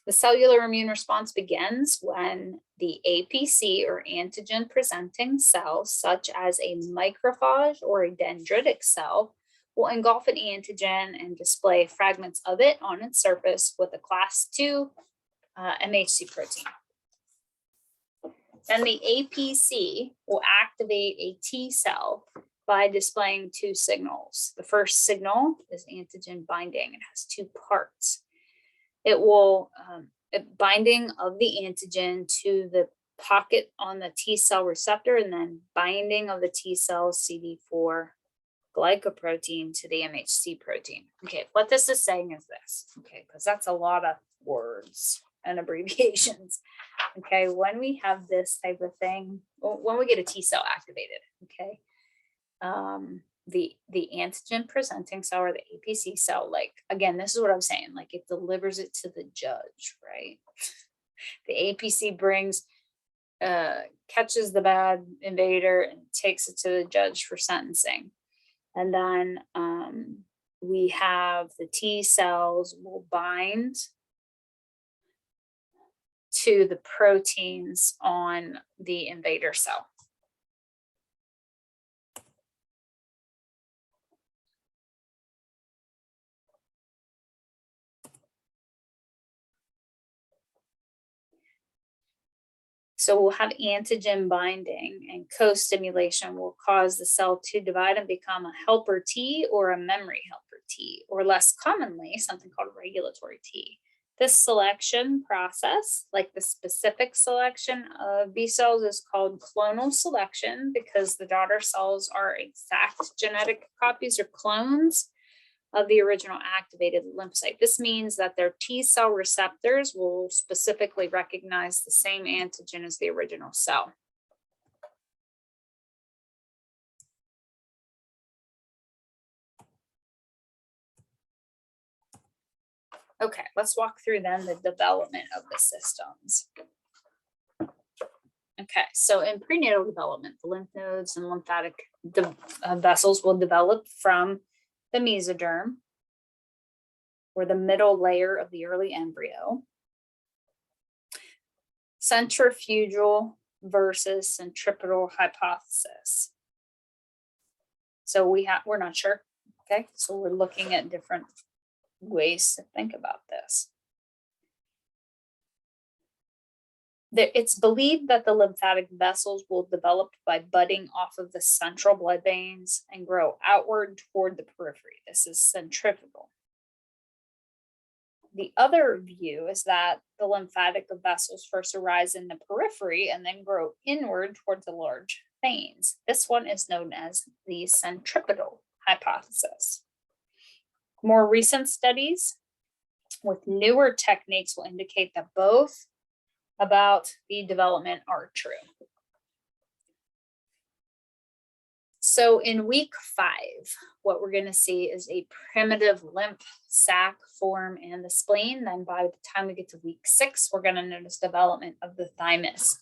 The cellular immune response begins when the APC or antigen presenting cells, such as a macrophage or a dendritic cell, will engulf an antigen and display fragments of it on its surface with a class 2 MHC protein. Then the APC will activate a T cell by displaying two signals. The first signal is antigen binding. It has two parts. It will binding of the antigen to the pocket on the T cell receptor, and then binding of the T cell CD4 glycoprotein to the MHC protein. Okay, what this is saying is this, okay, because that's a lot of words and abbreviations. Okay, when we have this type of thing, when we get a T cell activated, okay, the antigen presenting cell or the APC cell, like, again, this is what I'm saying, like it delivers it to the judge, right? The APC brings, catches the bad invader and takes it to the judge for sentencing. And then we have the T cells will bind to the proteins on the invader cell. So we'll have antigen binding, and co-stimulation will cause the cell to divide and become a helper T or a memory helper T, or less commonly, something called regulatory T. This selection process, like the specific selection of B cells, is called clonal selection because the daughter cells are exact genetic copies or clones of the original activated lymphocyte. This means that their T cell receptors will specifically recognize the same antigen as the original cell. Okay, let's walk through then the development of the systems. Okay, so in prenatal development, the lymph nodes and lymphatic vessels will develop from the mesoderm, or the middle layer of the early embryo. Centrifugal versus centripetal hypothesis. So we're not sure. Okay, so we're looking at different ways to think about this. It's believed that the lymphatic vessels will develop by budding off of the central blood veins and grow outward toward the periphery. This is centrifugal. The other view is that the lymphatic vessels first arise in the periphery and then grow inward towards the large veins. This one is known as the centripetal hypothesis. More recent studies with newer techniques will indicate that both about the development are true. So in week 5, what we're going to see is a primitive lymph sac form in the spleen. Then by the time we get to week 6, we're going to notice development of the thymus.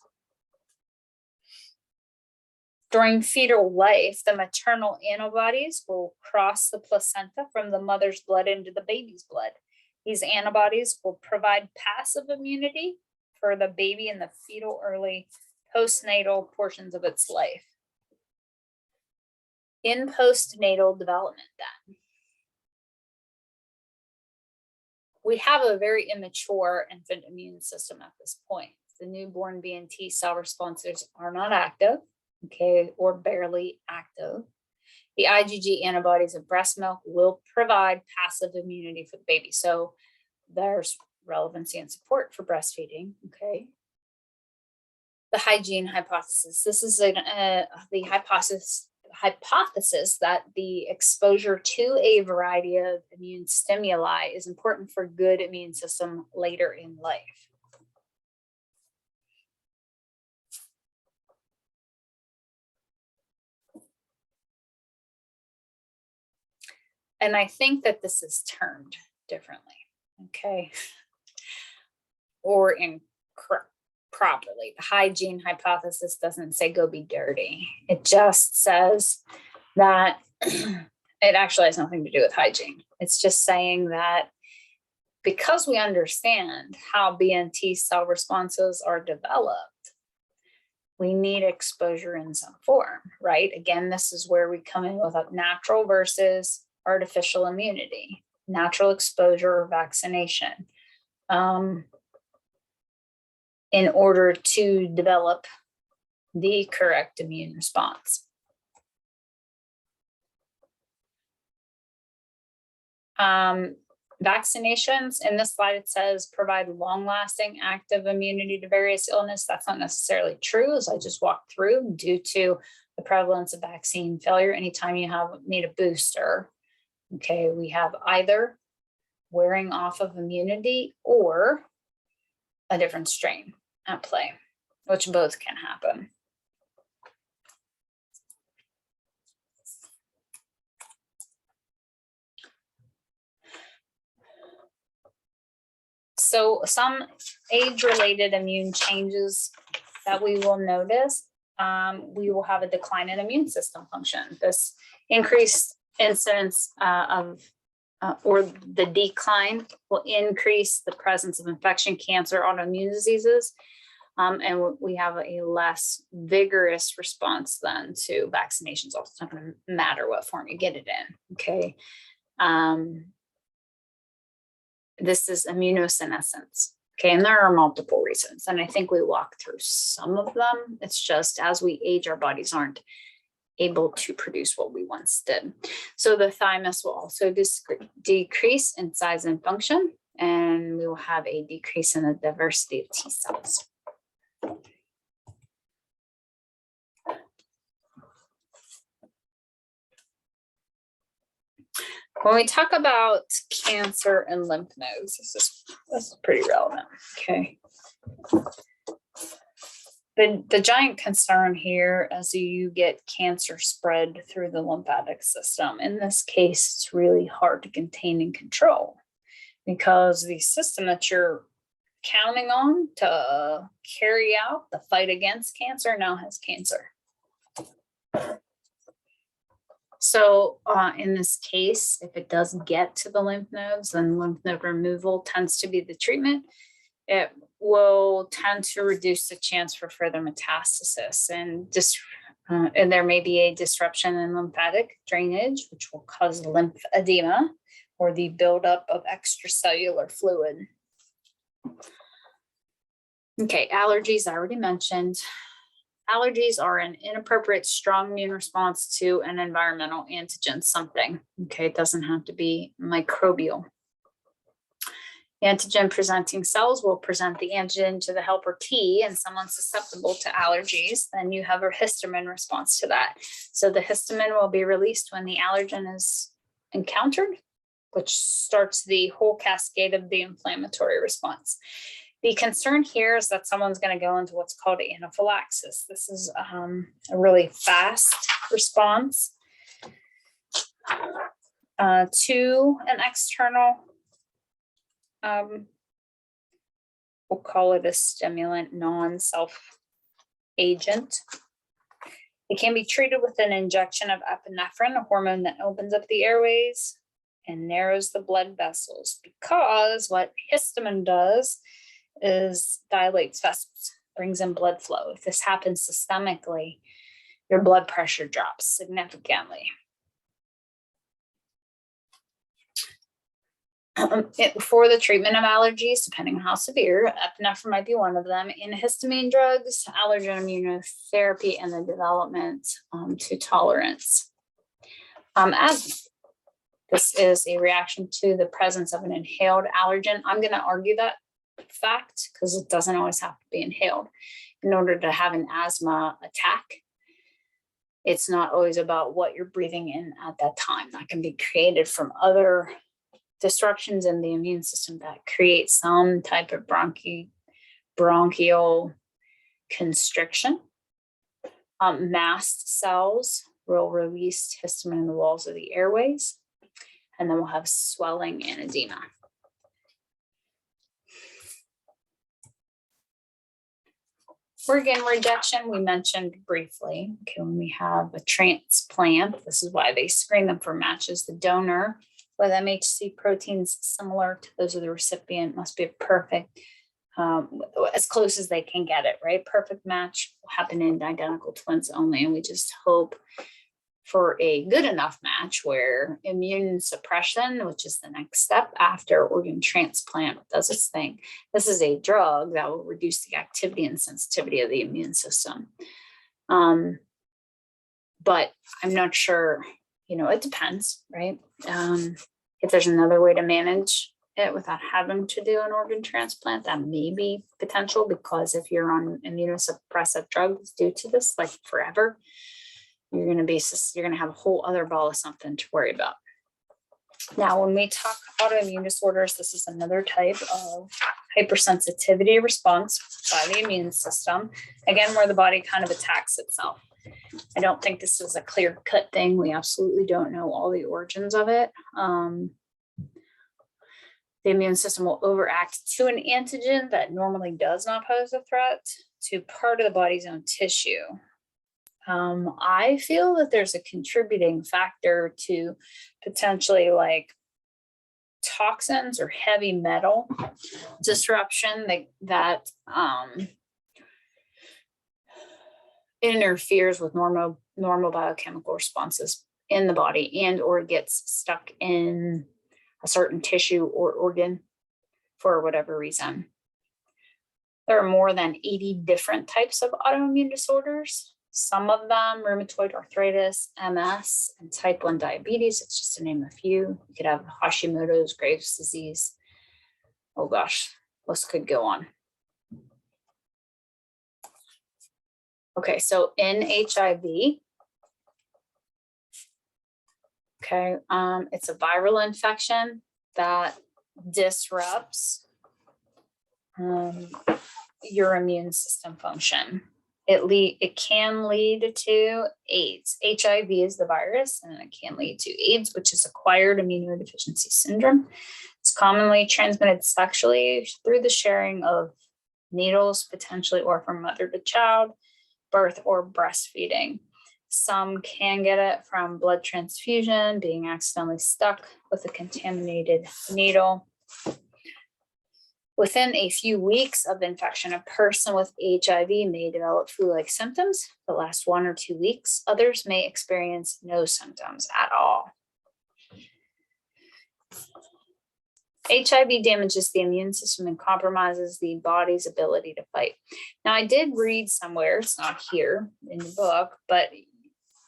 During fetal life, the maternal antibodies will cross the placenta from the mother's blood into the baby's blood. These antibodies will provide passive immunity for the baby in the fetal early postnatal portions of its life. In postnatal development, then, we have a very immature infant immune system at this point. The newborn B and T cell responses are not active, okay, or barely active. The IgG antibodies of breast milk will provide passive immunity for the baby. So there's relevancy and support for breastfeeding, okay. The hygiene hypothesis. This is the hypothesis that the exposure to a variety of immune stimuli is important for good immune system later in life. And I think that this is termed differently, okay, or properly. The hygiene hypothesis doesn't say go be dirty. It just says that it actually has nothing to do with hygiene. It's just saying that because we understand how B and T cell responses are developed, we need exposure in some form, right? Again, this is where we come in with a natural versus artificial immunity, natural exposure or vaccination. In order to develop the correct immune response. Vaccinations, in this slide it says provide long-lasting active immunity to various illness. That's not necessarily true, as I just walked through, due to the prevalence of vaccine failure. Anytime you need a booster, okay, we have either wearing off of immunity or a different strain at play, which both can happen. So some age-related immune changes that we will notice, we will have a decline in immune system function. This increased incidence or the decline will increase the presence of infection, cancer, autoimmune diseases, and we have a less vigorous response then to vaccinations. Also, it's not going to matter what form you get it in, okay? This is immunosenescence, okay? And there are multiple reasons, and I think we walked through some of them. It's just as we age, our bodies aren't able to produce what we once did. So the thymus will also decrease in size and function, and we will have a decrease in the diversity of T cells. When we talk about cancer and lymph nodes, this is pretty relevant, okay? The giant concern here as you get cancer spread through the lymphatic system. In this case, it's really hard to contain and control because the system that you're counting on to carry out the fight against cancer now has cancer. So in this case, if it does get to the lymph nodes, then lymph node removal tends to be the treatment. It will tend to reduce the chance for further metastasis, and there may be a disruption in lymphatic drainage, which will cause lymphedema or the buildup of extracellular fluid. Okay, allergies I already mentioned. Allergies are an inappropriate strong immune response to an environmental antigen, something. Okay, it doesn't have to be microbial. Antigen presenting cells will present the antigen to the helper T, and someone's susceptible to allergies, then you have a histamine response to that. So the histamine will be released when the allergen is encountered, which starts the whole cascade of the inflammatory response. The concern here is that someone's going to go into what's called anaphylaxis. This is a really fast response to an external, we'll call it a stimulant, non-self agent. It can be treated with an injection of epinephrine, a hormone that opens up the airways and narrows the blood vessels, because what histamine does is dilates vessels, brings in blood flow. If this happens systemically, your blood pressure drops significantly. For the treatment of allergies, depending on how severe, epinephrine might be one of them. Antihistamine drugs, allergen immunotherapy, and the development to tolerance. Asthma. This is a reaction to the presence of an inhaled allergen. I'm going to argue that fact because it doesn't always have to be inhaled. In order to have an asthma attack, it's not always about what you're breathing in at that time. That can be created from other disruptions in the immune system that create some type of bronchial constriction. Mast cells will release histamine in the walls of the airways, and then we'll have swelling and edema. Organ rejection, we mentioned briefly. Okay, when we have a transplant, this is why they screen them for matches. The donor with MHC proteins similar to those of the recipient must be a perfect, as close as they can get it, right? Perfect match will happen in identical twins only. And we just hope for a good enough match where immune suppression, which is the next step after organ transplant, does its thing. This is a drug that will reduce the activity and sensitivity of the immune system. But I'm not sure, it depends, right? If there's another way to manage it without having to do an organ transplant, that may be potential, because if you're on immunosuppressive drugs due to this, like forever, you're going to have a whole other ball of something to worry about. Now, when we talk autoimmune disorders, this is another type of hypersensitivity response by the immune system, again, where the body kind of attacks itself. I don't think this is a clear-cut thing. We absolutely don't know all the origins of it. The immune system will overact to an antigen that normally does not pose a threat to part of the body's own tissue. I feel that there's a contributing factor to potentially like toxins or heavy metal disruption that interferes with normal biochemical responses in the body, and or gets stuck in a certain tissue or organ for whatever reason. There are more than 80 different types of autoimmune disorders. Some of them, rheumatoid arthritis, MS, and type 1 diabetes. It's just to name a few. You could have Hashimoto's, Graves' disease. Oh gosh, list could go on. Okay, so in HIV, it's a viral infection that disrupts your immune system function. It can lead to AIDS. HIV is the virus, and it can lead to AIDS, which is acquired immunodeficiency syndrome. It's commonly transmitted sexually through the sharing of needles, potentially, or from mother to child, birth, or breastfeeding. Some can get it from blood transfusion, being accidentally stuck with a contaminated needle. Within a few weeks of infection, a person with HIV may develop flu-like symptoms that last 1 or 2 weeks. Others may experience no symptoms at all. HIV damages the immune system and compromises the body's ability to fight. Now, I did read somewhere, it's not here in the book, but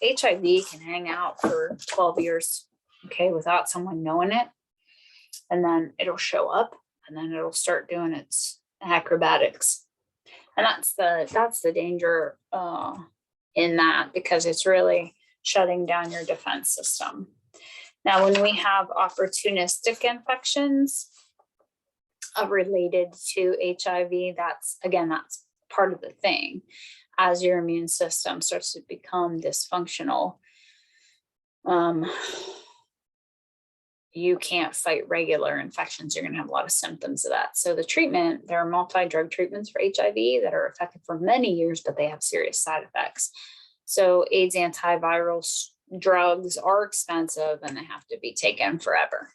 HIV can hang out for 12 years, without someone knowing it. And then it'll show up and then it'll start doing its acrobatics. And that's the danger in that, because it's really shutting down your defense system. Now, when we have opportunistic infections related to HIV, that's part of the thing. As your immune system starts to become dysfunctional, you can't fight regular infections. You're going to have a lot of symptoms of that. So the treatment, there are multi-drug treatments for HIV that are effective for many years, but they have serious side effects. So AIDS antiviral drugs are expensive and they have to be taken forever.